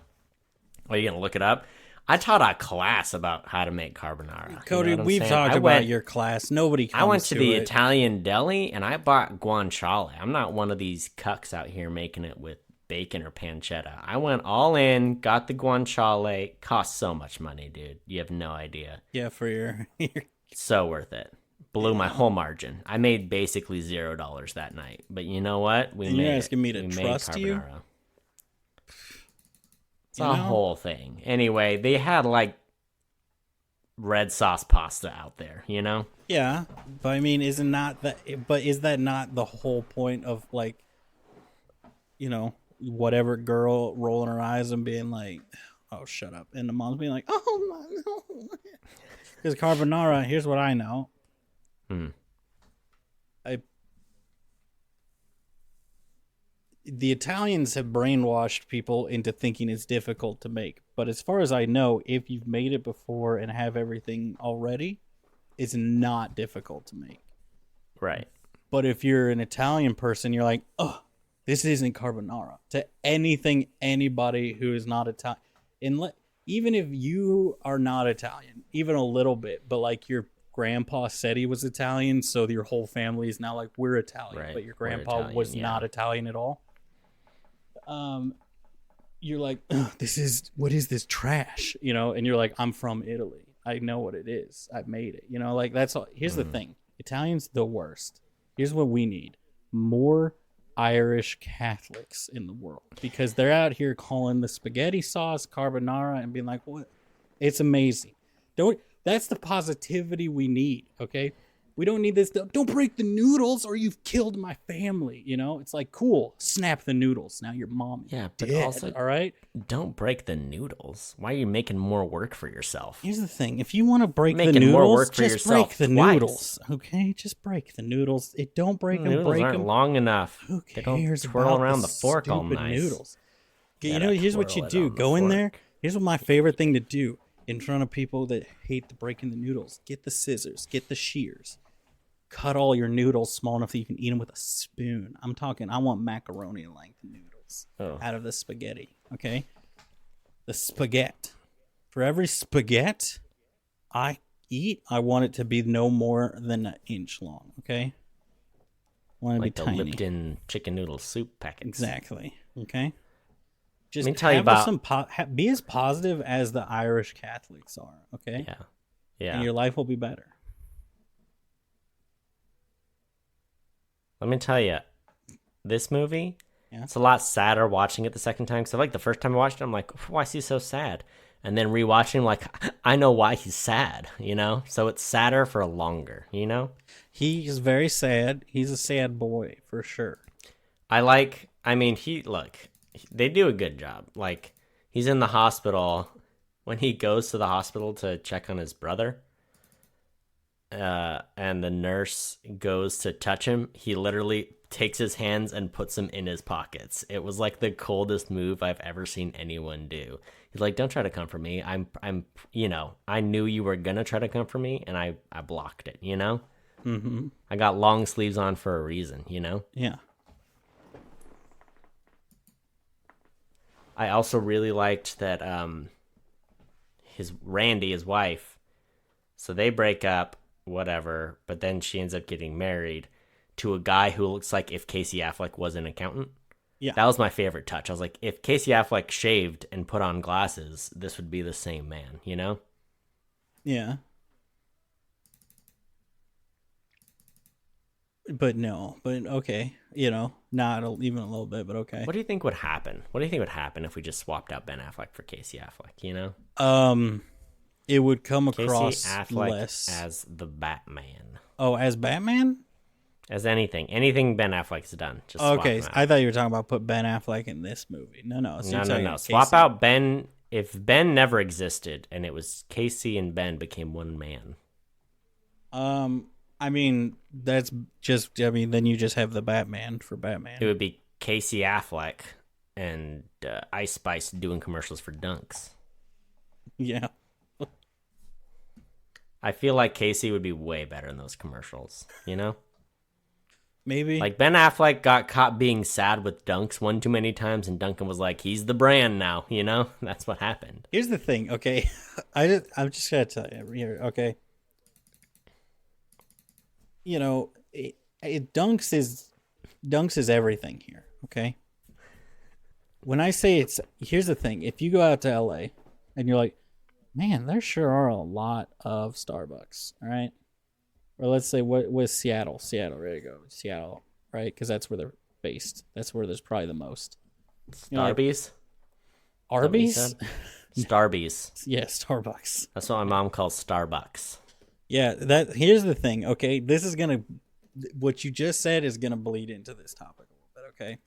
Are you going to look it up? I taught a class about how to make carbonara. Cody, you know we've talked about your class. Nobody comes I went to the it. Italian deli, and I bought guanciale. I'm not one of these cucks out here making it with bacon or pancetta. I went all in, got the guanciale. Cost so much money, dude. You have no idea. Yeah, for your So worth it. Blew my whole margin. I made basically $0 that night. But you know what? You're asking me to trust you? It's a whole thing. Anyway, they had like red sauce pasta out there, you know? Yeah, but I mean, isn't not that? But is that not the whole point of like, whatever girl rolling her eyes and being like, "Oh, shut up," and the mom's being like, "Oh my no," because carbonara. Here's what I know. Hmm. The Italians have brainwashed people into thinking it's difficult to make. But as far as I know, if you've made it before and have everything already, it's not difficult to make. Right. But if you're an Italian person, you're like, oh, this isn't carbonara. To anybody who is not Italian, even if you are not Italian, even a little bit, but like your grandpa said he was Italian, so your whole family is now like, we're Italian, Right. but your grandpa Italian, was yeah. not Italian at all. You're like, what is this trash? And you're like, I'm from Italy. I know what it is. I've made it. Like that's all. Here's the thing. Italians, the worst. Here's what we need. More Irish Catholics in the world, because they're out here calling the spaghetti sauce carbonara and being like, what? It's amazing. That's the positivity we need. Okay. We don't need this. Don't break the noodles or you've killed my family. It's like, cool. Snap the noodles. Now your mom is but dead, also, all right? don't break the noodles. Why are you making more work for yourself? Here's the thing. If you want to break the Making noodles, more work for just yourself break the twice. noodles. Okay? Just break the noodles. Don't break them. Noodles Break aren't them. long enough. Who They don't cares twirl about around the fork all stupid nice. noodles? Gotta Here's what you twirl it do. on the Go in there. fork. Here's what my favorite thing to do in front of people that hate the breaking the noodles. Get the scissors. Get the shears. Cut all your noodles small enough that you can eat them with a spoon. I'm talking, I want macaroni length noodles out of the spaghetti. Okay? The spaghetti. For every spaghetti I eat, I want it to be no more than an inch long. Okay? I want it Like to the be tiny. Lipton chicken noodle soup packets. Exactly. Okay? Just Let me tell you about be as positive as the Irish Catholics are. Okay? Yeah. Yeah. And your life will be better. Let me tell you, this movie, Yeah. it's a lot sadder watching it the second time. So like the first time I watched it, I'm like, why is he so sad? And then rewatching, like, I know why he's sad, So it's sadder for longer, He's very sad. He's a sad boy for sure. They do a good job. Like, he's in the hospital. When he goes to the hospital to check on his brother, and the nurse goes to touch him, he literally takes his hands and puts them in his pockets. It was like the coldest move I've ever seen anyone do. He's like, don't try to comfort me. I'm I knew you were gonna try to comfort me, and I blocked it, Mm-hmm. I got long sleeves on for a reason, Yeah. I also really liked that Randy, his wife, so they break up, whatever, but then she ends up getting married to a guy who looks like if Casey Affleck was an accountant. Yeah. That was my favorite touch. I was like, if Casey Affleck shaved and put on glasses, this would be the same man, Yeah. But no, but okay, not even a little bit, but okay. What do you think would happen? What do you think would happen if we just swapped out Ben Affleck for Casey Affleck, It would come Casey across Affleck less as the Batman. Oh, as Batman? As anything Ben Affleck's done. Just swap Okay, him out. I thought you were talking about put Ben Affleck in this movie. No. So No. Swap out Ben. If Ben never existed and it was Casey and Ben became one man. I mean, that's just. Then you just have the Batman for Batman. It would be Casey Affleck and Ice Spice doing commercials for Dunks. Yeah. I feel like Casey would be way better in those commercials, Maybe. Like Ben Affleck got caught being sad with Dunks one too many times, and Duncan was like, he's the brand now, That's what happened. Here's the thing, okay? I'm just gonna tell you here, okay? Dunks is everything here, okay? When I say here's the thing: if you go out to LA and you're like, man, there sure are a lot of Starbucks, all right? Or let's say, what was Seattle? Seattle, there you go. Seattle, right? Because that's where they're based. That's where there's probably the most. Arby's? Arby's? Starbucks. Yeah, Starbucks. That's what my mom calls Starbucks. Yeah, here's the thing, okay? What you just said is gonna bleed into this topic a little bit, okay?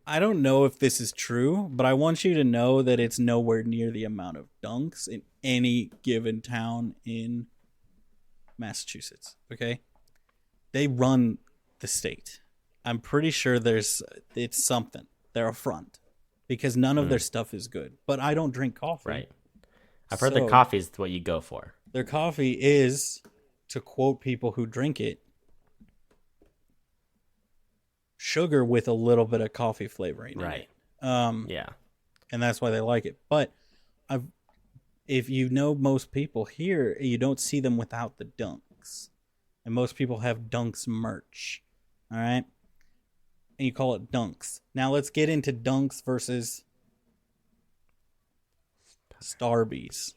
I don't know if this is true, but I want you to know that it's nowhere near the amount of dunks in any given town in Massachusetts, okay? They run the state. I'm pretty sure it's something. They're a front because none of their stuff is good. But I don't drink coffee. Right. I've heard the coffee is what you go for. Their coffee is, to quote people who drink it, sugar with a little bit of coffee flavoring. Right. Yeah. And that's why they like it. But if you know most people here, you don't see them without the dunks. And most people have dunks merch. All right. And you call it dunks. Now let's get into dunks versus Starbucks.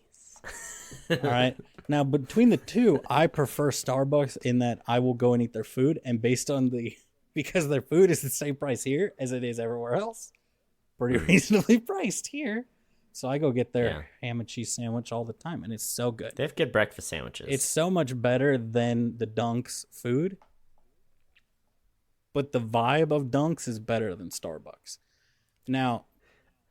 All right. Now between the two, I prefer Starbucks in that I will go and eat their food, and because their food is the same price here as it is everywhere else, pretty reasonably priced here. So I go get their ham and cheese sandwich all the time, and it's so good. They have good breakfast sandwiches. It's so much better than the Dunks food, but the vibe of Dunks is better than Starbucks. Now,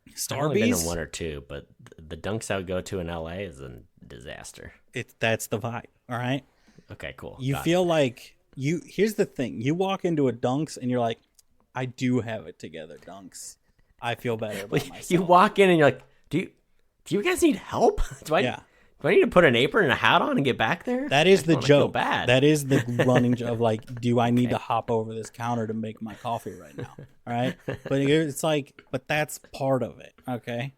I've only been Starbucks, in one or two, but the Dunks I would go to in LA is a disaster. that's the vibe. All right. Okay, cool. You feel like here's the thing. You walk into a Dunks and you're like, I do have it together, Dunks. I feel better about myself. You walk in and you're like, do you guys need help? Do I need to put an apron and a hat on and get back there? That is the joke. Bad. That is the running joke of like, do I need to hop over this counter to make my coffee right now? All right. But it's like, but that's part of it. Okay.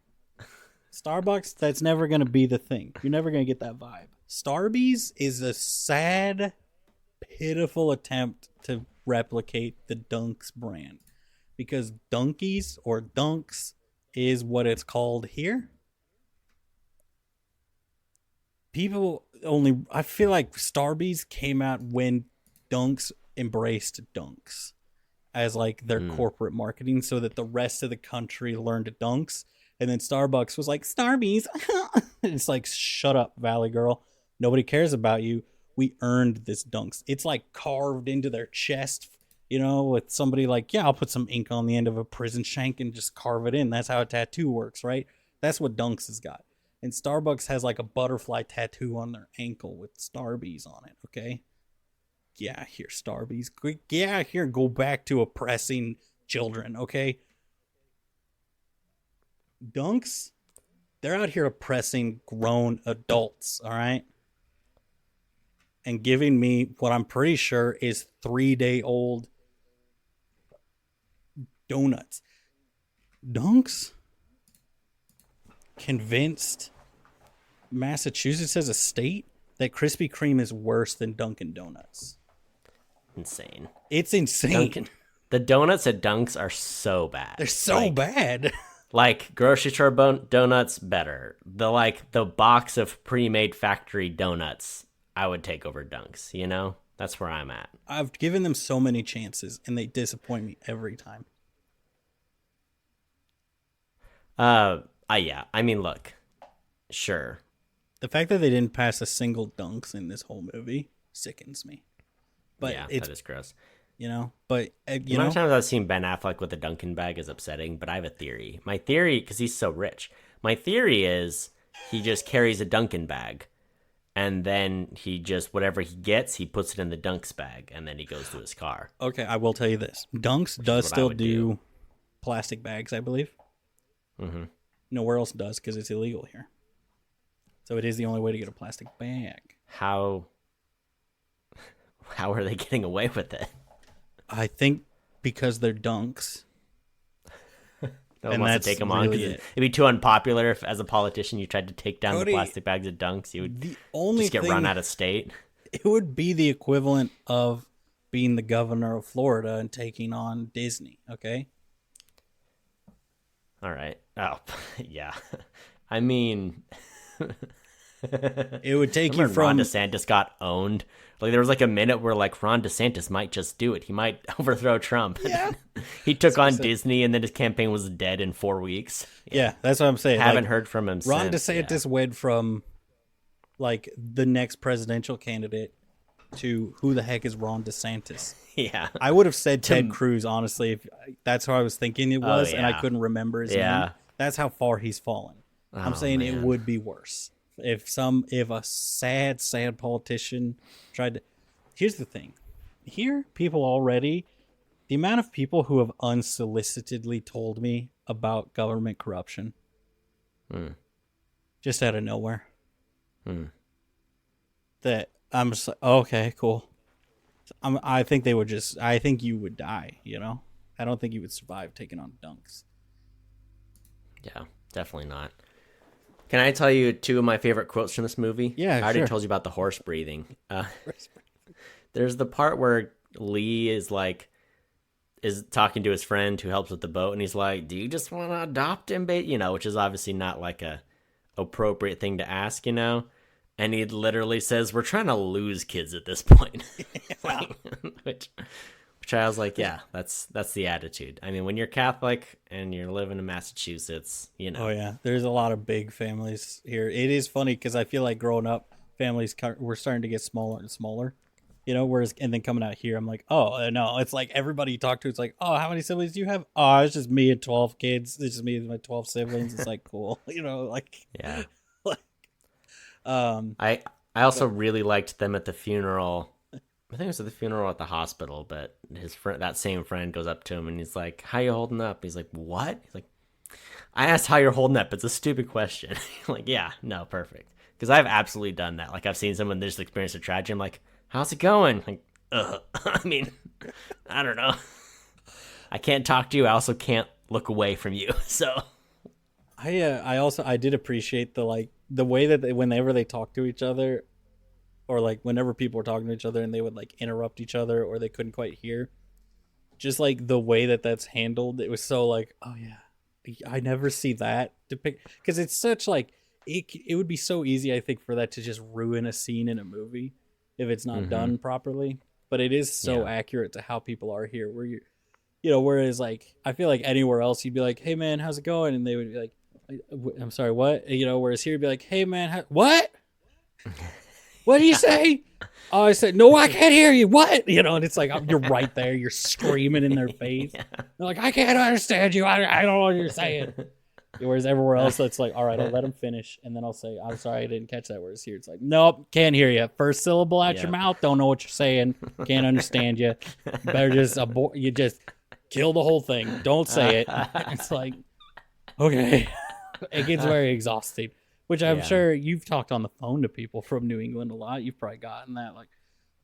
Starbucks, that's never going to be the thing. You're never going to get that vibe. Starbucks is a sad, pitiful attempt to replicate the Dunks brand, because Dunkies or Dunks is what it's called here. I feel like Starbucks came out when Dunks embraced Dunks as like their corporate marketing, so that the rest of the country learned Dunks. And then Starbucks was like, Starbucks. It's like, shut up, Valley Girl. Nobody cares about you. We earned this Dunks. It's like carved into their chest, with somebody like, yeah, I'll put some ink on the end of a prison shank and just carve it in. That's how a tattoo works, right? That's what Dunks has got. And Starbucks has like a butterfly tattoo on their ankle with Starbucks on it, okay? Yeah, here, Starbucks. Yeah, here, go back to oppressing children, okay? Dunks, they're out here oppressing grown adults, all right? And giving me what I'm pretty sure is 3-day-old donuts. Dunks convinced Massachusetts as a state that Krispy Kreme is worse than Dunkin' Donuts. Insane. It's insane. The donuts at Dunks are so bad. They're so bad. Like grocery store donuts, better. The box of pre-made factory donuts, I would take over Dunks. That's where I'm at. I've given them so many chances, and they disappoint me every time. Yeah. I mean, look, sure. The fact that they didn't pass a single Dunks in this whole movie sickens me. But yeah, that is gross. But the amount of times I've seen Ben Affleck with a Dunkin' bag is upsetting, but I have a theory. My theory, because he's so rich, my theory is he just carries a Dunkin' bag, and then he just, whatever he gets, he puts it in the Dunks bag, and then he goes to his car. Okay, I will tell you this. Dunks does still do plastic bags, I believe. Mm-hmm. Nowhere else does, because it's illegal here. So it is the only way to get a plastic bag. How are they getting away with it? I think because they're Dunks. No one wants to take them on because it'd be too unpopular if, as a politician, you tried to take down the plastic bags of Dunks. You would just get run out of state. It would be the equivalent of being the governor of Florida and taking on Disney, okay? All right. Oh, yeah. I mean, It would take you Remember Ron from DeSantis got owned. Like there was like a minute where like Ron DeSantis might just do it. He might overthrow Trump. yeah, He took on Disney, and then his campaign was dead in 4 weeks. yeah. That's what I'm saying. Haven't Like, heard from him Ron since. DeSantis went from like the next presidential candidate to who the heck is Ron DeSantis? Yeah. I would have said Ted Cruz, honestly, if that's who I was thinking it was, and I yeah. couldn't remember his name. That's how far he's fallen. I'm saying it would be worse if a sad politician tried to. Here's the thing. Here, people already, the amount of people who have unsolicitedly told me about government corruption, just out of nowhere, that I'm just like, oh, okay, cool. I think they would just. I think you would die. You know, I don't think you would survive taking on dunks. Yeah, definitely not. Can I tell you 2 of my favorite quotes from this movie? Yeah, I already sure. told you about the horse breathing. There's the part where Lee is talking to his friend who helps with the boat, and he's like, "Do you just want to adopt him, babe?" You know, which is obviously not like a appropriate thing to ask, you know. And he literally says, "We're trying to lose kids at this point," which I was like, "Yeah, that's the attitude." I mean, when you're Catholic and you're living in Massachusetts, you know. Oh yeah, there's a lot of big families here. It is funny because I feel like growing up, families were starting to get smaller and smaller. You know, whereas and then coming out here, I'm like, oh no, it's like everybody you talk to, it's like, oh, how many siblings do you have? Oh, it's just me and 12 kids. It's just me and my 12 siblings. It's like cool, you know, like Yeah. like, I also really liked them at the funeral. I think it was at the funeral at the hospital, but his friend, that same friend, goes up to him and he's like, "How you holding up?" He's like, "What?" He's like, "I asked how you're holding up. It's a stupid question." Like, yeah, no, perfect. Because I've absolutely done that. Like, I've seen someone just experience a tragedy. I'm like, "How's it going?" Like, I mean, I don't know. I can't talk to you. I also can't look away from you. So I did appreciate the way that whenever they talk to each other, or like whenever people were talking to each other and they would like interrupt each other or they couldn't quite hear, just like the way that that's handled, it was so like, oh yeah, I never see that depict because it's such like it would be so easy, I think, for that to just ruin a scene in a movie if it's not done properly. But it is so accurate to how people are here, where you know, whereas like I feel like anywhere else you'd be like, hey man, how's it going? And they would be like, I'm sorry, what? You know, whereas here you'd be like, hey man, what? What do you say? Oh, I said, no, I can't hear you. What? You know, and it's like, you're right there. You're screaming in their face. They're like, I can't understand you. I don't know what you're saying. Whereas everywhere else, it's like, all right, I'll let them finish. And then I'll say, I'm sorry, I didn't catch that. Whereas here, it's like, nope, can't hear you. First syllable out your mouth. Don't know what you're saying. Can't understand you. Better just you just kill the whole thing. Don't say it. It's like, okay. It gets very exhausting. Which I'm sure you've talked on the phone to people from New England a lot. You've probably gotten that, like,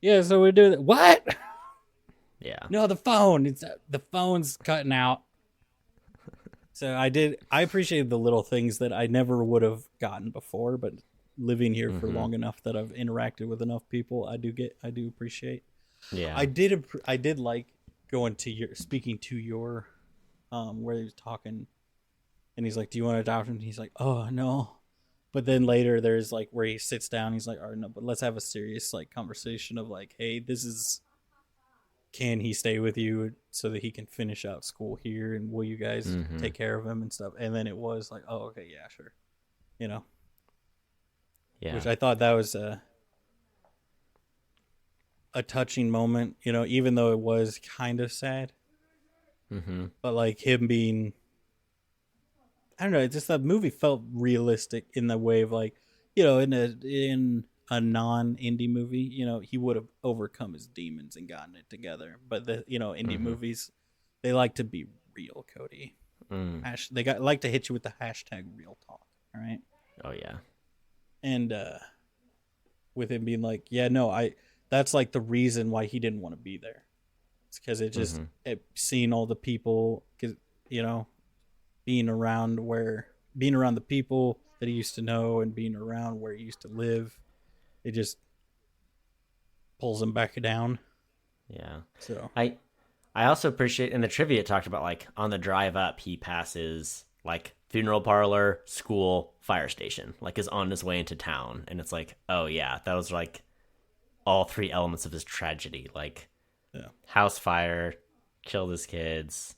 yeah, so we do that. What? Yeah. No, the phone. The phone's cutting out. So I appreciated the little things that I never would have gotten before, but living here for long enough that I've interacted with enough people, I do appreciate. Yeah. I did like going to speaking to your, where he was talking, and he's like, "Do you want to adopt him?" And he's like, "Oh no." But then later there's like where he sits down, he's like, all right, no, but let's have a serious like conversation of like, hey, can he stay with you so that he can finish out school here, and will you guys take care of him and stuff? And then it was like, oh, okay, yeah, sure. You know? Yeah. Which I thought that was a touching moment, you know, even though it was kind of sad. Mm-hmm. But like him being, I don't know. It's just that movie felt realistic in the way of like, you know, in a non-indie movie, you know, he would have overcome his demons and gotten it together. But the indie movies, they like to be real, Cody. They like to hit you with the hashtag real talk. All right. Oh yeah. And with him being like, yeah, no, that's like the reason why he didn't want to be there. It's because seeing all the people, because being around the people that he used to know and being around where he used to live, it just pulls him back down. Yeah. So I also appreciate, in the trivia it talked about, like, on the drive up he passes like funeral parlor, school, fire station, like is on his way into town. And it's like, oh yeah, that was like all three elements of his tragedy. Like house fire, killed his kids,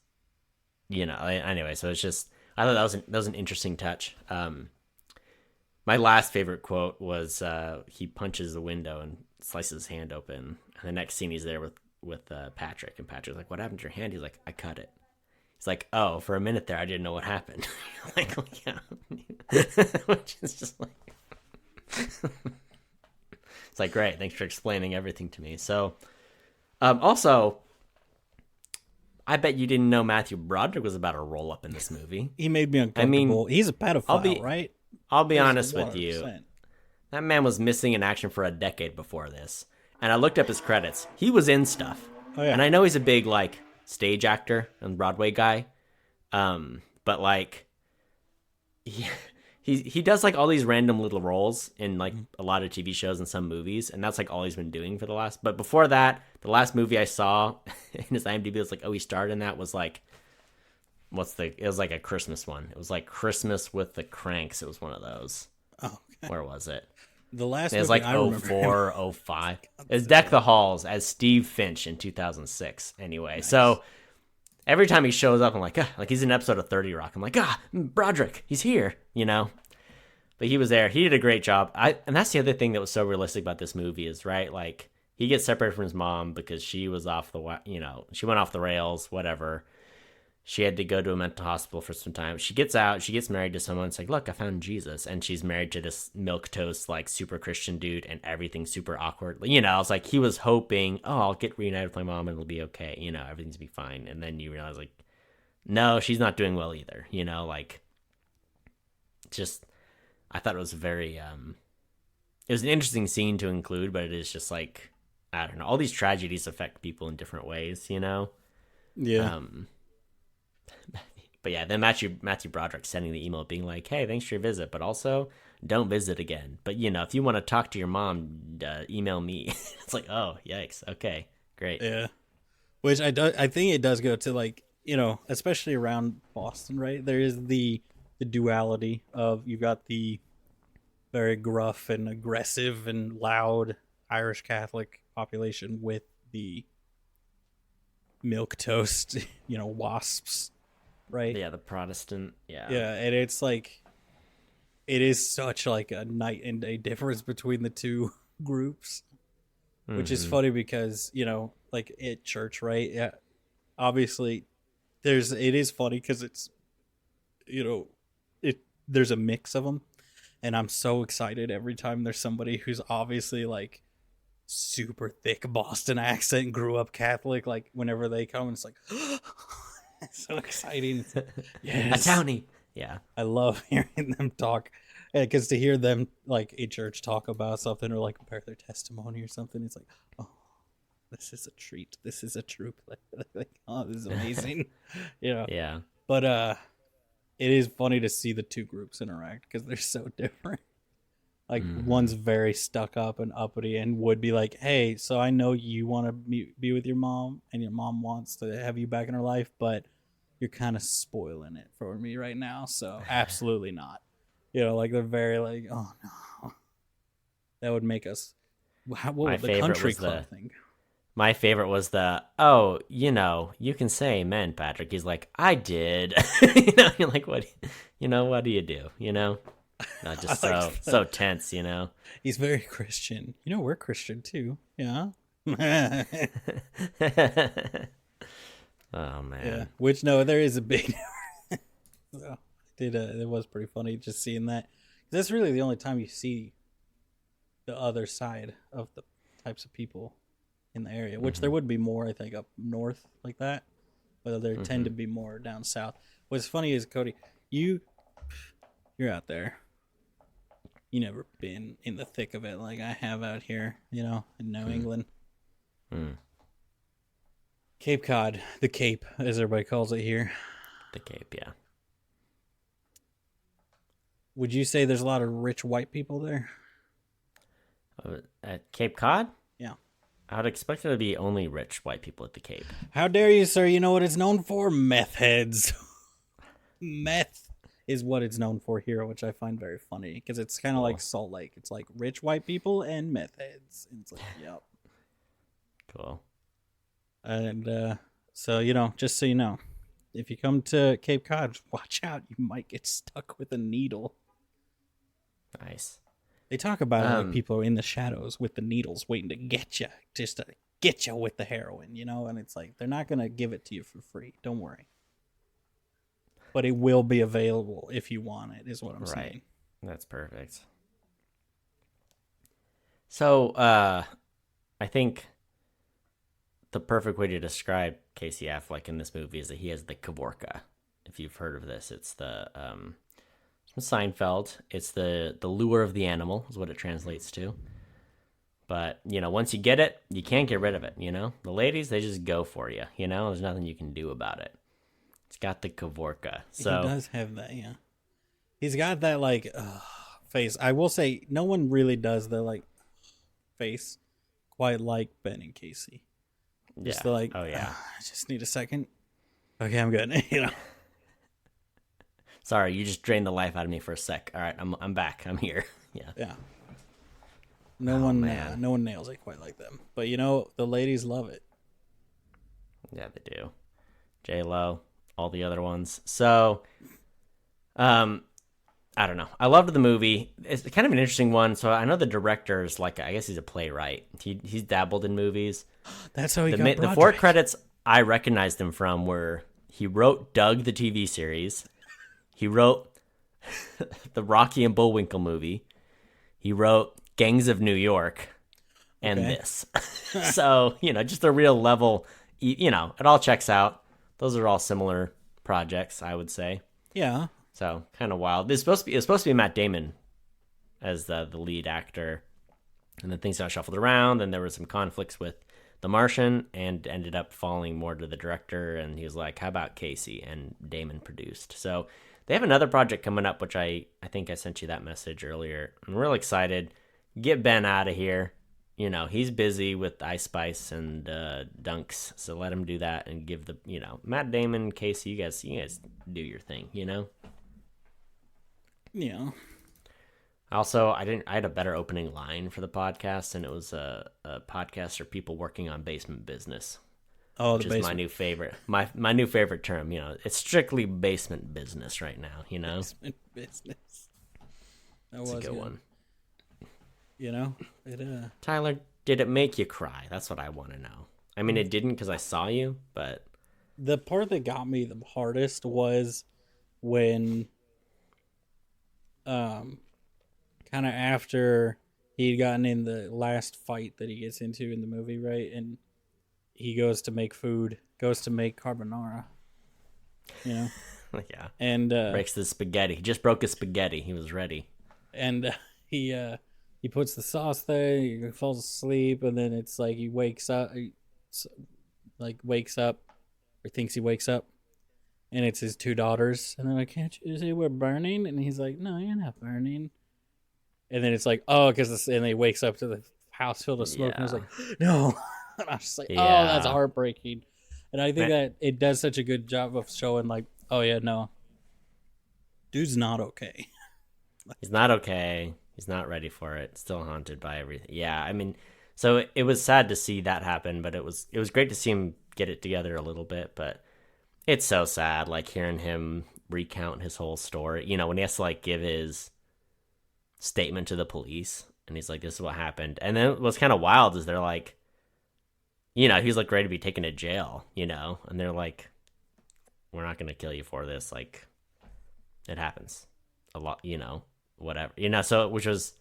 anyway. So it's just, I thought that was an interesting touch. My last favorite quote was he punches the window and slices his hand open. And the next scene he's there with Patrick, and Patrick's like, "What happened to your hand?" He's like, "I cut it." He's like, "Oh, for a minute there, I didn't know what happened." like, yeah, which is just like, it's like, great, thanks for explaining everything to me. So, also, I bet you didn't know Matthew Broderick was about to roll up in this movie. He made me uncomfortable. He's a pedophile, right? I'll be honest with you. That man was missing in action for a decade before this. And I looked up his credits. He was in stuff. Oh, yeah. And I know he's a big, like, stage actor and Broadway guy. But, like, he does, like, all these random little roles in, like, a lot of TV shows and some movies. And that's, like, all he's been doing for the last... But before that, the last movie I saw in his IMDb was like, oh, he starred in that, was, like... It was, like, a Christmas one. It was, like, Christmas with the Cranks. It was one of those. Oh, okay. Where was it? The last it was movie like 04, 05. It's Deck the Halls as Steve Finch in 2006. Anyway, nice. So every time he shows up, I'm like he's in an episode of 30 Rock. I'm like, Broderick, he's here, But he was there. He did a great job. And that's the other thing that was so realistic about this movie is, right, like he gets separated from his mom because she was off she went off the rails, whatever. She had to go to a mental hospital for some time. She gets out. She gets married to someone. It's like, look, I found Jesus. And she's married to this milquetoast, like, super Christian dude, and everything's super awkward. It's like he was hoping, oh, I'll get reunited with my mom and it'll be okay. Everything's be fine. And then you realize, like, no, she's not doing well either. Like, just, I thought it was very, it was an interesting scene to include, but it is just like, I don't know. All these tragedies affect people in different ways, Yeah. But yeah, then Matthew Broderick sending the email being like, hey, thanks for your visit, but also don't visit again. But, if you want to talk to your mom, email me. It's like, oh, yikes. Okay, great. Yeah. Which I think it does go to, like, especially around Boston, right? There is the duality of you've got the very gruff and aggressive and loud Irish Catholic population with the milquetoast, wasps. Right. Yeah, the Protestant. Yeah. Yeah, and it's like it is such like a night and day difference between the two groups, which is funny because like at church, right? Yeah, obviously, it is funny because it's there's a mix of them, and I'm so excited every time there's somebody who's obviously like super thick Boston accent, grew up Catholic. Like whenever they come, it's like. It's so exciting. Yes. A townie. Yeah. I love hearing them talk. Because to hear them, like, a church talk about something or, like, compare their testimony or something, it's like, oh, this is a treat. This is a troop. Like, oh, this is amazing. Yeah. But it is funny to see the two groups interact because they're so different. Like, one's very stuck up and uppity and would be like, hey, so I know you want to be with your mom and your mom wants to have you back in her life, but you're kind of spoiling it for me right now. So absolutely not. Like they're very like, oh no. That would make us, what would the country club think? My favorite was you can say amen, Patrick. He's like, I did. You're like, what do you do? Not just so tense, He's very Christian. We're Christian too. Yeah. Oh man. Yeah. Which there is a big. So, it was pretty funny just seeing that. That's really the only time you see the other side of the types of people in the area. Which there would be more, I think, up north like that, but there tend to be more down south. What's funny is Cody, you're out there. You never been in the thick of it like I have out here, in New England. Cape Cod, the Cape, as everybody calls it here. The Cape, yeah. Would you say there's a lot of rich white people there? At Cape Cod? Yeah. I would expect there to be only rich white people at the Cape. How dare you, sir? You know what it's known for? Meth heads. Meth. is what it's known for here, which I find very funny because it's kind of like Salt Lake. It's like rich white people and meth heads. And it's like, yep. Cool. And so, you know, just so you know, if you come to Cape Cod, watch out. You might get stuck with a needle. Nice. They talk about it like people are in the shadows with the needles waiting to get you, just to get you with the heroin, you know? And it's like, they're not going to give it to you for free. Don't worry. But it will be available if you want it, is what I'm saying. That's perfect. So, I think the perfect way to describe Casey Affleck in this movie is that he has the Kavorka. If you've heard of this, it's the from Seinfeld. It's the lure of the animal is what it translates to. But, you know, once you get it, you can't get rid of it, you know? The ladies, they just go for you, you know? There's nothing you can do about it. It's got the Kavorka. So he does have that, yeah. He's got that, like, face. I will say, no one really does the, like, face quite like Ben and Casey. Just like, oh, yeah. I just need a second. Okay, I'm good, you know? Sorry, you just drained the life out of me for a sec. All right, I'm back. I'm here. Yeah. Yeah. No one nails it quite like them. But you know, the ladies love it. Yeah, they do. J-Lo, all the other ones. So, I don't know. I loved the movie. It's kind of an interesting one. So I know the director is like, I guess he's a playwright. He's dabbled in movies. That's how he got the 4 credits I recognized him from were he wrote Doug the TV series. He wrote the Rocky and Bullwinkle movie. He wrote Gangs of New York and this. So, you know, just a real level, you know, it all checks out. Those are all similar projects, I would say. Yeah. So, kind of wild. It's supposed to be Matt Damon as the lead actor. And then things got shuffled around, and there were some conflicts with The Martian, and ended up falling more to the director, and he was like, how about Casey? And Damon produced. So, they have another project coming up, which I think I sent you that message earlier. I'm real excited. Get Ben out of here. You know, he's busy with Ice Spice and Dunks, so let him do that and give the, you know, Matt Damon, Casey, you guys do your thing, you know? Yeah. Also, I had a better opening line for the podcast, and it was a podcast for people working on basement business. Oh, which is my new favorite. My new favorite term. You know, it's strictly basement business right now. You know, basement business. That's a good one. You know, Tyler, did it make you cry? That's what I want to know. I mean, it didn't because I saw you, but the part that got me the hardest was when, kind of after he'd gotten in the last fight that he gets into in the movie, right, and he goes to make food, goes to make carbonara, you know? Yeah. And breaks the spaghetti. He just broke his spaghetti. He was ready. And he puts the sauce there, he falls asleep, and then it's like he wakes up, or thinks he wakes up, and it's his 2 daughters, and they're like, can't you see we're burning? And he's like, no, you're not burning. And then it's like, oh, and he wakes up to the house filled with smoke, and I was like, no. And I was just like, oh, that's heartbreaking. And I think that it does such a good job of showing, like, oh, yeah, no. Dude's not okay. He's not okay. He's not ready for it. Still haunted by everything. Yeah, I mean, so it was sad to see that happen, but it was great to see him get it together a little bit. But it's so sad, like, hearing him recount his whole story. You know, when he has to, like, give his statement to the police, and he's like, this is what happened. And then what's kind of wild is they're like, you know, he's like ready to be taken to jail, you know, and they're like, we're not going to kill you for this. Like, it happens a lot, you know, whatever, you know, so which was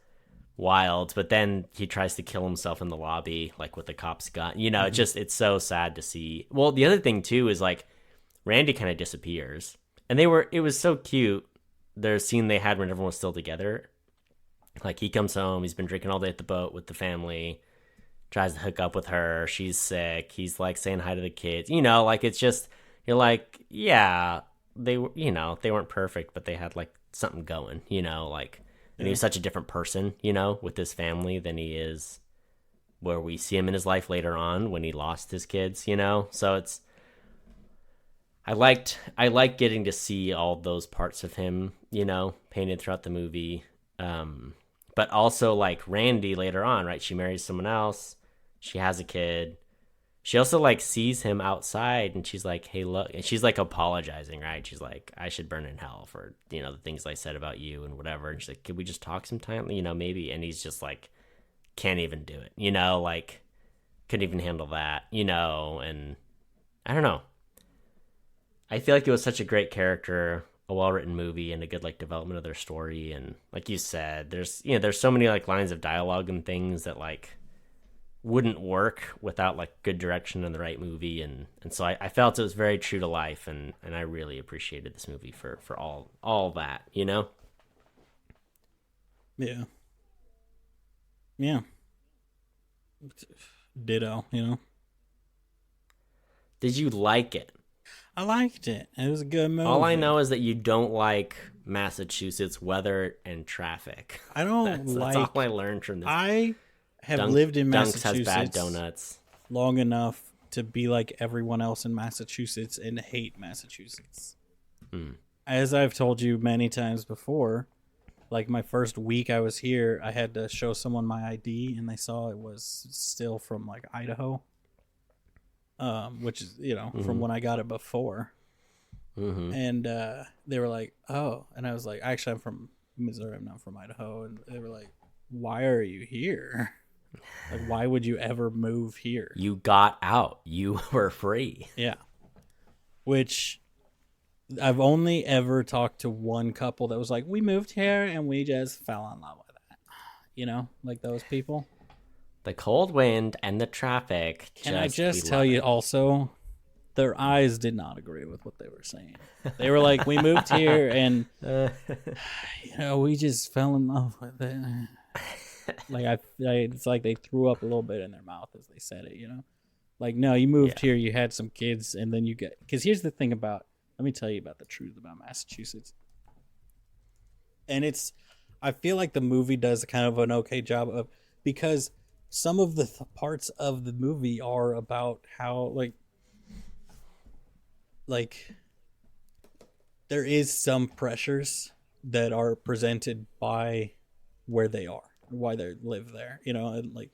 wild. But then he tries to kill himself in the lobby, like with the cop's gun, you know, it's so sad to see. Well, the other thing too is like Randy kind of disappears, and it was so cute. There's a scene they had when everyone was still together. Like, he comes home, he's been drinking all day at the boat with the family, tries to hook up with her, she's sick, he's like saying hi to the kids, you know, like, it's just, you're like, yeah, they were, you know, they weren't perfect, but they had like something going, you know, like, and he was such a different person, you know, with his family than he is where we see him in his life later on when he lost his kids, you know. So I liked getting to see all those parts of him, painted throughout the movie. But also like Randy later on, right? She marries someone else. She has a kid. She also like sees him outside and she's like, "Hey, look." And she's like apologizing, right? She's like, "I should burn in hell for, the things I said about you and whatever." And she's like, "Could we just talk sometime?" Maybe. And he's just like, can't even do it, like couldn't even handle that, and I don't know. I feel like it was such a great character, a well-written movie, and a good like development of their story. And like you said, there's so many like lines of dialogue and things that like wouldn't work without like good direction and the right movie. And so I felt it was very true to life, and I really appreciated this movie for all that, Yeah. Yeah. Ditto, Did you like it? I liked it. It was a good movie. All I know is that you don't like Massachusetts weather and traffic. I don't that's all I learned from this. I have lived in Dunks Massachusetts has bad donuts. long enough to be like everyone else in Massachusetts and hate Massachusetts. As I've told you many times before, like my first week I was here, I had to show someone my ID and they saw it was still from like Idaho. Which is, from when I got it before. And they were like, "Oh," and I was like, "Actually, I'm from Missouri. I'm not from Idaho." And they were like, "Why are you here? Like, why would you ever move here?" You got out. You were free. Yeah. Which I've only ever talked to one couple that was like, "We moved here and we just fell in love with it." Like those people. The cold wind and the traffic. Can I just tell you also, their eyes did not agree with what they were saying. They were like, "We moved here and, we just fell in love with it." Like, it's like they threw up a little bit in their mouth as they said it, Like, no, you moved here, you had some kids, and then you get... Because here's the thing let me tell you about the truth about Massachusetts. And I feel like the movie does kind of an okay job of... Because... some of the parts of the movie are about how like there is some pressures that are presented by where they are, why they live there, and like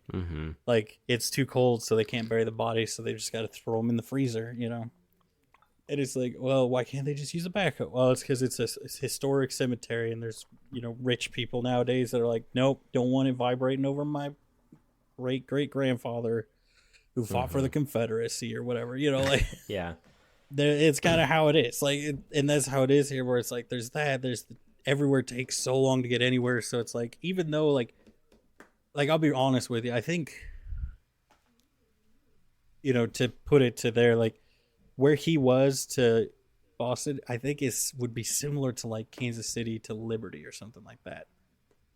like it's too cold so they can't bury the body, so they just got to throw them in the freezer, and it's like, well, why can't they just use a backhoe? Well, it's because it's a historic cemetery and there's rich people nowadays that are like, nope, don't want it vibrating over my great grandfather who fought for the Confederacy or whatever, like yeah, it's kind of how it is, like, and that's how it is here, where it's like there's everywhere takes so long to get anywhere, so it's like, even though like I'll be honest with you, I think to put it to there, like where he was to Boston, I think would be similar to like Kansas City to Liberty or something like that.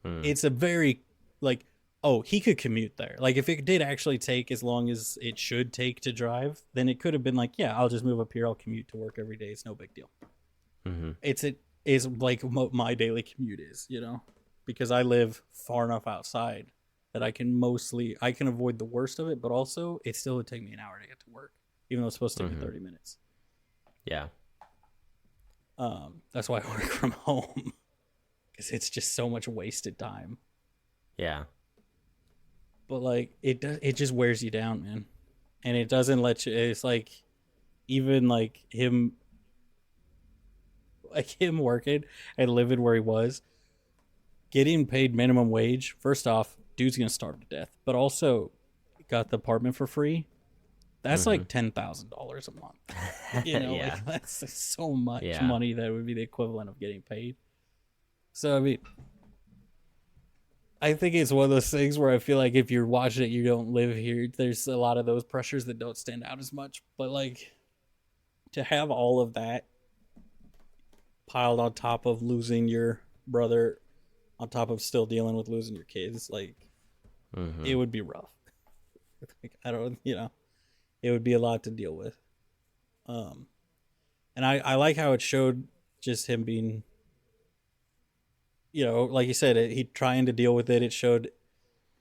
It's a very like, oh, he could commute there. Like, if it did actually take as long as it should take to drive, then it could have been like, yeah, I'll just move up here. I'll commute to work every day. It's no big deal. It's like what my daily commute is, because I live far enough outside that I can avoid the worst of it, but also it still would take me an hour to get to work, even though it's supposed to take me 30 minutes. Yeah. That's why I work from home, because it's just so much wasted time. Yeah. But like it just wears you down, man, and it doesn't let you. It's like even like him working and living where he was, getting paid minimum wage. First off, dude's gonna starve to death, but also got the apartment for free. That's like $10,000 a month. Yeah. Like, that's so much money that would be the equivalent of getting paid. So I mean, I think it's one of those things where I feel like if you're watching it, you don't live here, there's a lot of those pressures that don't stand out as much. But like, to have all of that piled on top of losing your brother, on top of still dealing with losing your kids, like, it would be rough. Like, I don't, it would be a lot to deal with. And I like how it showed just him being, like you said, he trying to deal with it. It showed,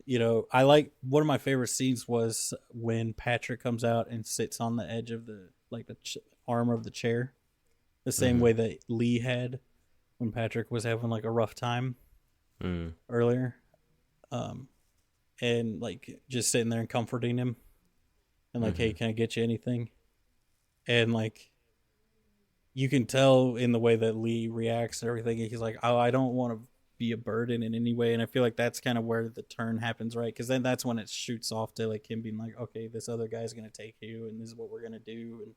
I like, one of my favorite scenes was when Patrick comes out and sits on the edge of the arm of the chair, the same way that Lee had when Patrick was having like a rough time earlier, and like just sitting there and comforting him, and like, hey, can I get you anything? And like, you can tell in the way that Lee reacts and everything. He's like, oh, I don't want to be a burden in any way. And I feel like that's kind of where the turn happens, right? Because then that's when it shoots off to like him being like, okay, this other guy's going to take you and this is what we're going to do.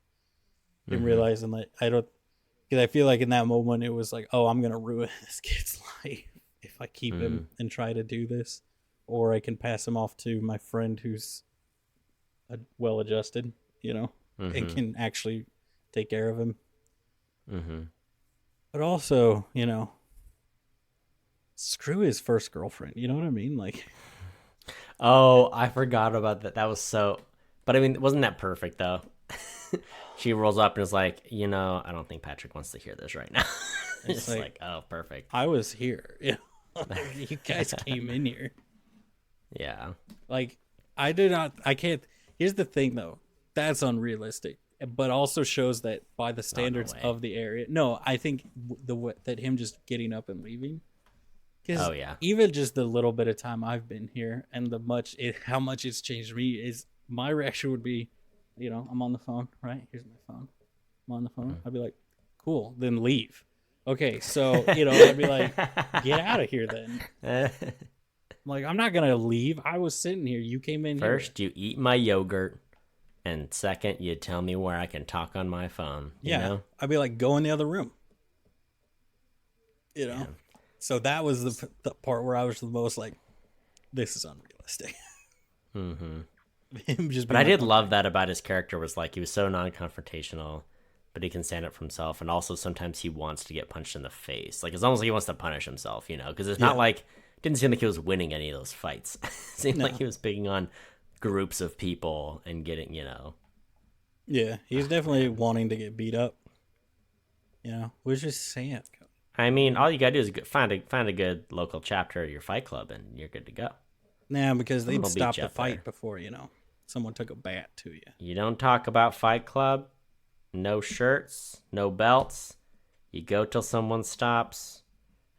And realizing that because I feel like in that moment it was like, oh, I'm going to ruin this kid's life if I keep him and try to do this. Or I can pass him off to my friend who's well-adjusted, and can actually take care of him. But also, screw his first girlfriend. You know what I mean? Like, oh, I forgot about that. That was so. But I mean, wasn't that perfect though? She rolls up and is like, I don't think Patrick wants to hear this right now. It's like, oh, perfect. I was here. You guys came in here. Yeah. Like, I can't. Here's the thing though. That's unrealistic. But also shows that by the standards of the area. No, I think that him just getting up and leaving. Oh yeah. Even just the little bit of time I've been here and how much it's changed me is my reaction would be, I'm on the phone, right? Here's my phone. I'm on the phone. I'd be like, cool, then leave. Okay, so I'd be like, get out of here then. I'm like, I'm not gonna leave. I was sitting here. You came in. First, you eat my yogurt. And second, you tell me where I can talk on my phone. You know? I'd be like, go in the other room. Yeah. So that was the part where I was the most like, this is unrealistic. But I did love that about his character was like, he was so non-confrontational, but he can stand up for himself. And also sometimes he wants to get punched in the face. Like, it's almost like he wants to punish himself, because it's not like, it didn't seem like he was winning any of those fights. It seemed like he was picking on groups of people and getting, Yeah, he's definitely wanting to get beat up. Which is sad. I mean, all you gotta do is find a good local chapter of your fight club, and you're good to go. Nah, because they'd stop the fight before someone took a bat to you. You don't talk about Fight Club. No shirts, no belts. You go till someone stops.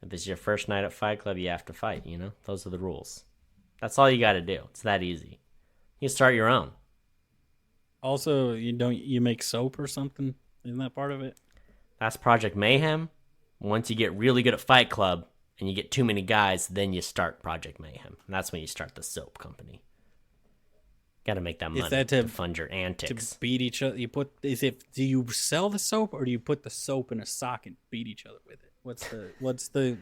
If it's your first night at Fight Club, you have to fight. Those are the rules. That's all you got to do. It's that easy. You start your own. Also, you make soap or something? Isn't that part of it? That's Project Mayhem. Once you get really good at Fight Club and you get too many guys, then you start Project Mayhem. And that's when you start the soap company. Got to make that money to fund your antics. To beat each other. Do you sell the soap or do you put the soap in a sock and beat each other with it? What's the?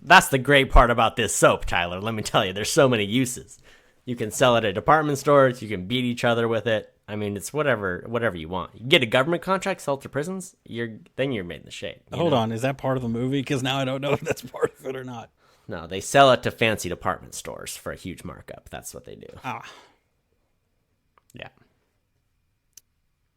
That's the great part about this soap, Tyler. Let me tell you, there's so many uses. You can sell it at department stores. You can beat each other with it. I mean, it's whatever you want. You get a government contract, sell it to prisons. Then you're made in the shade. Hold on, is that part of the movie? Because now I don't know if that's part of it or not. No, they sell it to fancy department stores for a huge markup. That's what they do. Yeah.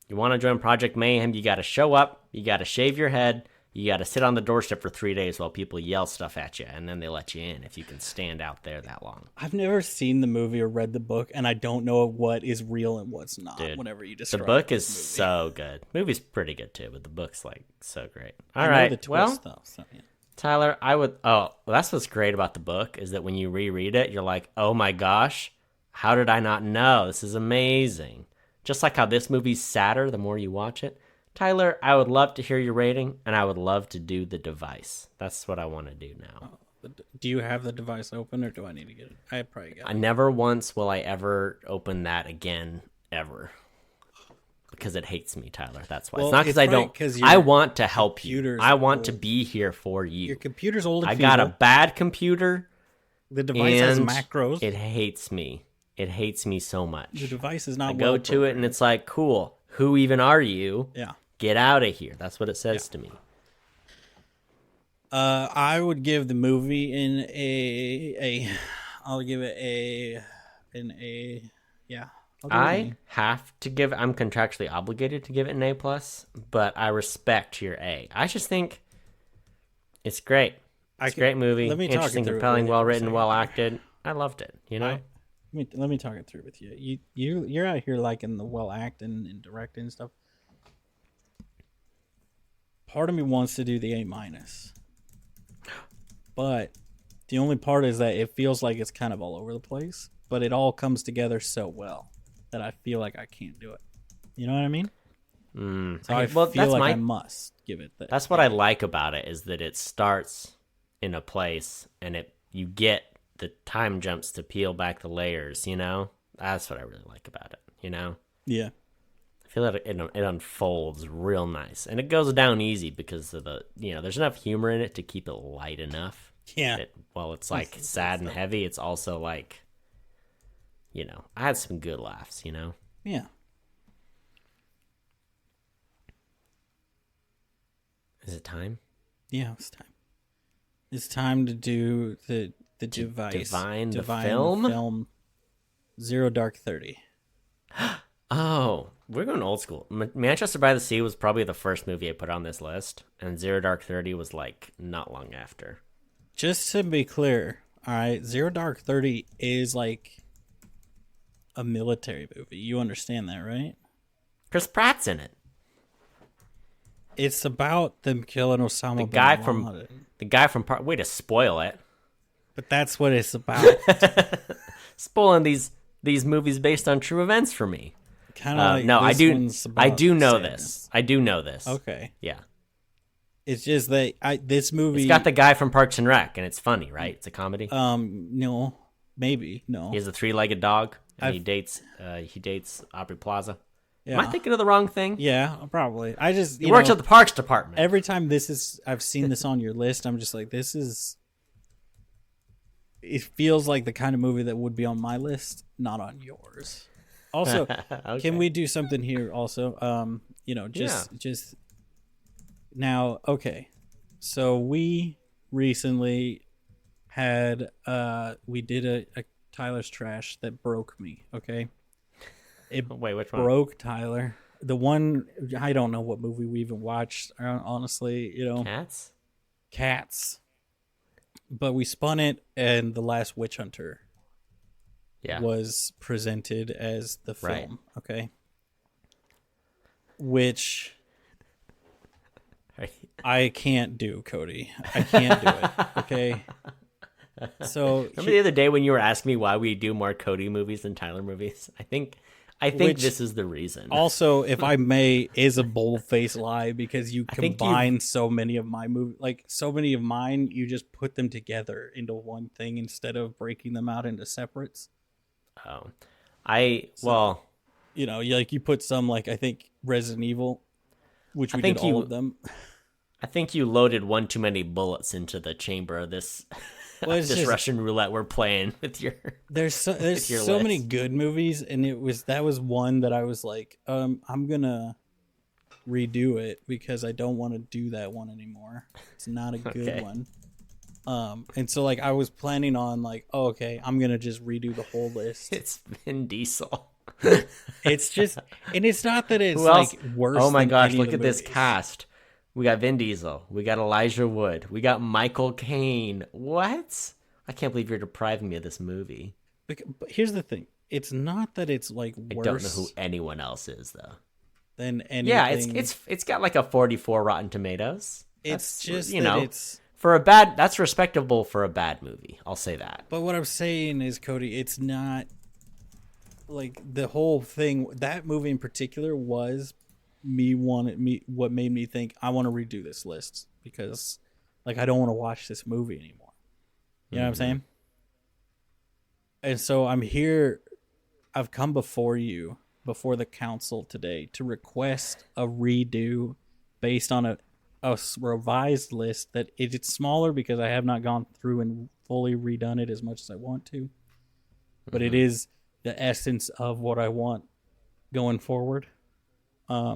You want to join Project Mayhem? You got to show up. You got to shave your head. You got to sit on the doorstep for 3 days while people yell stuff at you, and then they let you in if you can stand out there that long. I've never seen the movie or read the book, and I don't know what is real and what's not. Dude, whenever you describe the book is movie. so good. Movie's pretty good too, but the book's like so great. All right, the twist, though, so, yeah. Tyler, that's what's great about the book is that when you reread it, you're like, oh my gosh, how did I not know? This is amazing. Just like how this movie's sadder the more you watch it. Tyler, I would love to hear your rating, and I would love to do the device. That's what I want to do now. Do you have the device open, or do I need to get it? I probably got it. Never once will I ever open that again, ever. Because it hates me, Tyler. That's why. Well, it's not because I don't. I want to help you. I want to be here for you. Your computer's old and I got a bad computer. The device has macros. It hates me. It hates me so much. The device is not. I go to it and it's like, cool. Who even are you? Yeah. Get out of here. That's what it says to me. I would give the movie I'll give it yeah. I have to give, I'm contractually obligated to give it an A+, but I respect your A. I just think it's great. It's a great movie. Interesting, compelling, well written, well acted. I loved it, Let me talk it through with you. You're out here liking the well acting and directing and stuff. part of me wants to do the A minus, but the only part is that it feels like it's kind of all over the place, but it all comes together so well that I feel like I can't do it. You know what I mean? So I feel like I must give it that. That's what I like about it, is that it starts in a place and you get the time jumps to peel back the layers, you know? That's what I really like about it, you know? Yeah. I feel like it unfolds real nice. And it goes down easy because of there's enough humor in it to keep it light enough. Yeah. While it's like sad and heavy, it's also like, I had some good laughs, Yeah. Is it time? Yeah, it's time. It's time to do the device. Divine the film? Zero Dark 30. Oh, we're going old school. Manchester by the Sea was probably the first movie I put on this list, and Zero Dark 30 was like not long after. Just to be clear, all right, Zero Dark 30 is like a military movie. You understand that, right? Chris Pratt's in it. It's about them killing Osama bin Laden. The guy from way to spoil it. But that's what it's about. Spoiling these movies based on true events for me. Kind of like no, I do know sadness. this. I do know this. Okay. Yeah. It's just that this movie. It's got the guy from Parks and Rec, and it's funny, right? It's a comedy. No, maybe no. He has a 3-legged dog, and he dates Aubrey Plaza. Yeah. Am I thinking of the wrong thing? Yeah, probably. I just he works at the Parks Department. Every time I've seen this on your list, I'm just like, this is. It feels like the kind of movie that would be on my list, not on yours. Also, okay. Can we do something here? Also, just now. Okay, so we recently had we did a Tyler's Trash that broke me. Okay. Wait, which one? Broke Tyler. The one, I don't know what movie we even watched, honestly, Cats. But we spun it, and The Last Witch Hunter was presented as the film, right. Okay? Which I can't do, Cody. I can't do it, okay? So remember the other day when you were asking me why we do more Cody movies than Tyler movies? I think this is the reason. Also, if I may, is a bold-faced lie because you combine so many of my movies. Like, so many of mine, you just put them together into one thing instead of breaking them out into separates. Oh. You put some, like, I think, Resident Evil, which we did all of them. I think you loaded one too many bullets into the chamber of this... Well, this Russian roulette we're playing with your. There's so many good movies, and that was one that I was like, I'm gonna redo it because I don't want to do that one anymore. It's not a good one. And so like I was planning on like, I'm gonna just redo the whole list. It's Vin Diesel. It's just, and it's not that it's like worse. Oh my gosh! Look at this cast. We got Vin Diesel. We got Elijah Wood. We got Michael Caine. What? I can't believe you're depriving me of this movie. But here's the thing. It's not that it's like worse. I don't know who anyone else is though. Than anything. Yeah, it's got like a 44 Rotten Tomatoes. It's just it's for a bad. That's respectable for a bad movie. I'll say that. But what I'm saying is, Cody, it's not like the whole thing. That movie in particular was. What made me think I want to redo this list because like I don't want to watch this movie anymore. You know what I'm saying? And so I'm here. I've come before the council today to request a redo based on a revised list that it's smaller because I have not gone through and fully redone it as much as I want to. But it is the essence of what I want going forward. I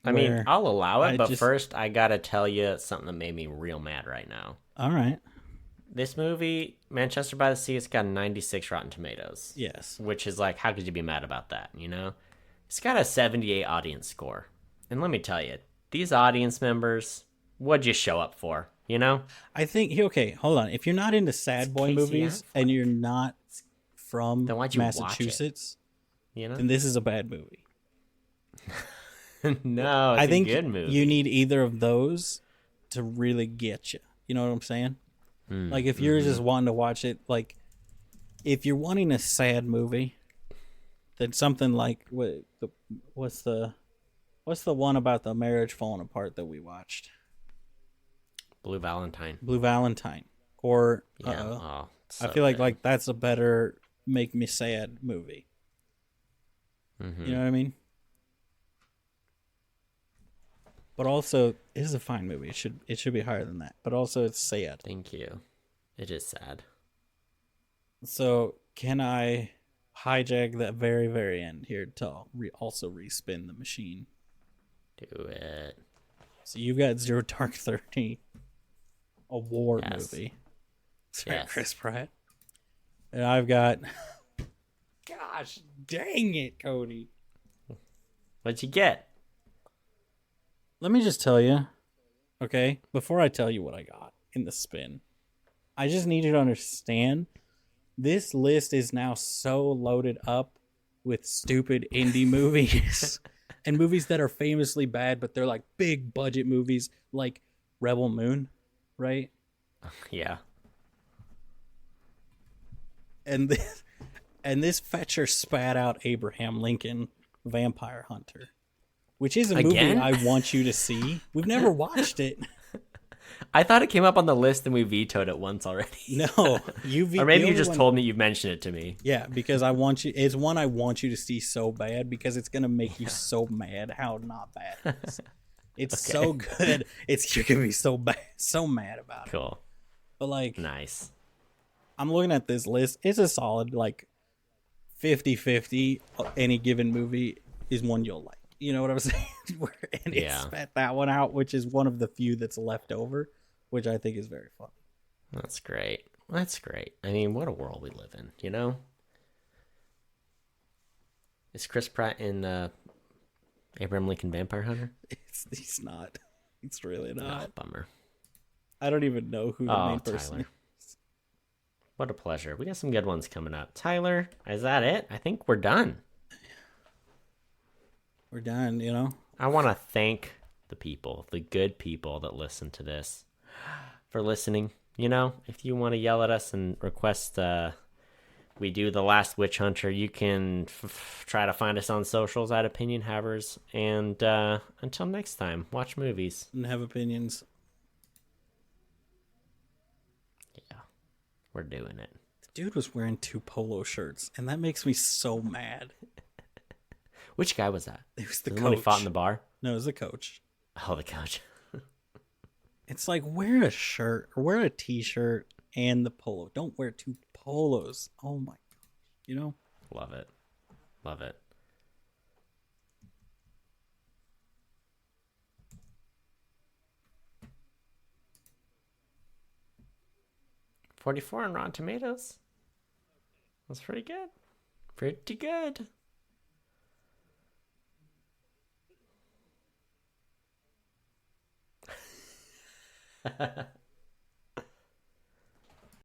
mean, I'll allow it, but first I gotta tell you something that made me real mad right now. All right. This movie, Manchester by the Sea, it's got 96 Rotten Tomatoes. Yes. Which is like, how could you be mad about that, It's got a 78 audience score. And let me tell you, these audience members, what'd you show up for, I think, okay, hold on. If you're not into sad boy movies and you're not from then why'd you Massachusetts, watch it? then this is a bad movie. No, I it's a think good movie. you need either of those to really get you. You know what I'm saying? Like if you're just wanting to watch it, like if you're wanting a sad movie, then something like what's the one about the marriage falling apart that we watched? Blue Valentine. Blue Valentine. Or Yeah. Oh, I so feel like good. that's a better make me sad movie. Mhm. You know what I mean? But also, it is a fine movie. It should be higher than that. But also, it's sad. Thank you. It is sad. So, can I hijack that very, very end here to also respin the machine? Do it. So, you've got Zero Dark 30, a war Yes. movie. Sorry, Yes. Chris Pratt. And I've got. Gosh dang it, Cody. What'd you get? Let me just tell you, okay, before I tell you what I got in the spin, I just need you to understand this list is now so loaded up with stupid indie movies and movies that are famously bad, but they're like big budget movies like Rebel Moon, right? Yeah. And this fetcher spat out Abraham Lincoln, Vampire Hunter, which is a movie Again? I want you to see. We've never watched it. I thought it came up on the list and we vetoed it once already. No, Or maybe you just told me you've mentioned it to me. Yeah, because I want you. It's one I want you to see so bad because it's gonna make you so mad how not bad it is. It's so good. You're gonna be so bad, so mad about it. Cool. But like, Nice. I'm looking at this list. It's a solid like 50-50. Any given movie is one you'll like. You know what I'm saying? And it spat that one out, which is one of the few that's left over, which I think is very fun. That's great. That's great. I mean, what a world we live in, you know? Is Chris Pratt in Abraham Lincoln Vampire Hunter? He's not. It's really Oh, not. bummer. I don't even know who the main person Tyler. is. What a pleasure. We got some good ones coming up. Tyler, is that it? I think we're done. We're done, you know? I want to thank the people, the good people that listen to this for listening. You know, if you want to yell at us and request we do The Last Witch Hunter, you can try to find us on socials at Opinion Havers. And until next time, watch movies. And have opinions. Yeah, we're doing it. The dude was wearing 2 polo shirts, and that makes me so mad. Which guy was that? It was the The coach. one who fought in the bar? No, it was the coach. Oh, the coach. It's like, wear a shirt or wear a t-shirt and the polo. Don't wear 2 polos. Oh my gosh. You know? Love it. Love it. $44 on Rotten Tomatoes. That's pretty good. Pretty good.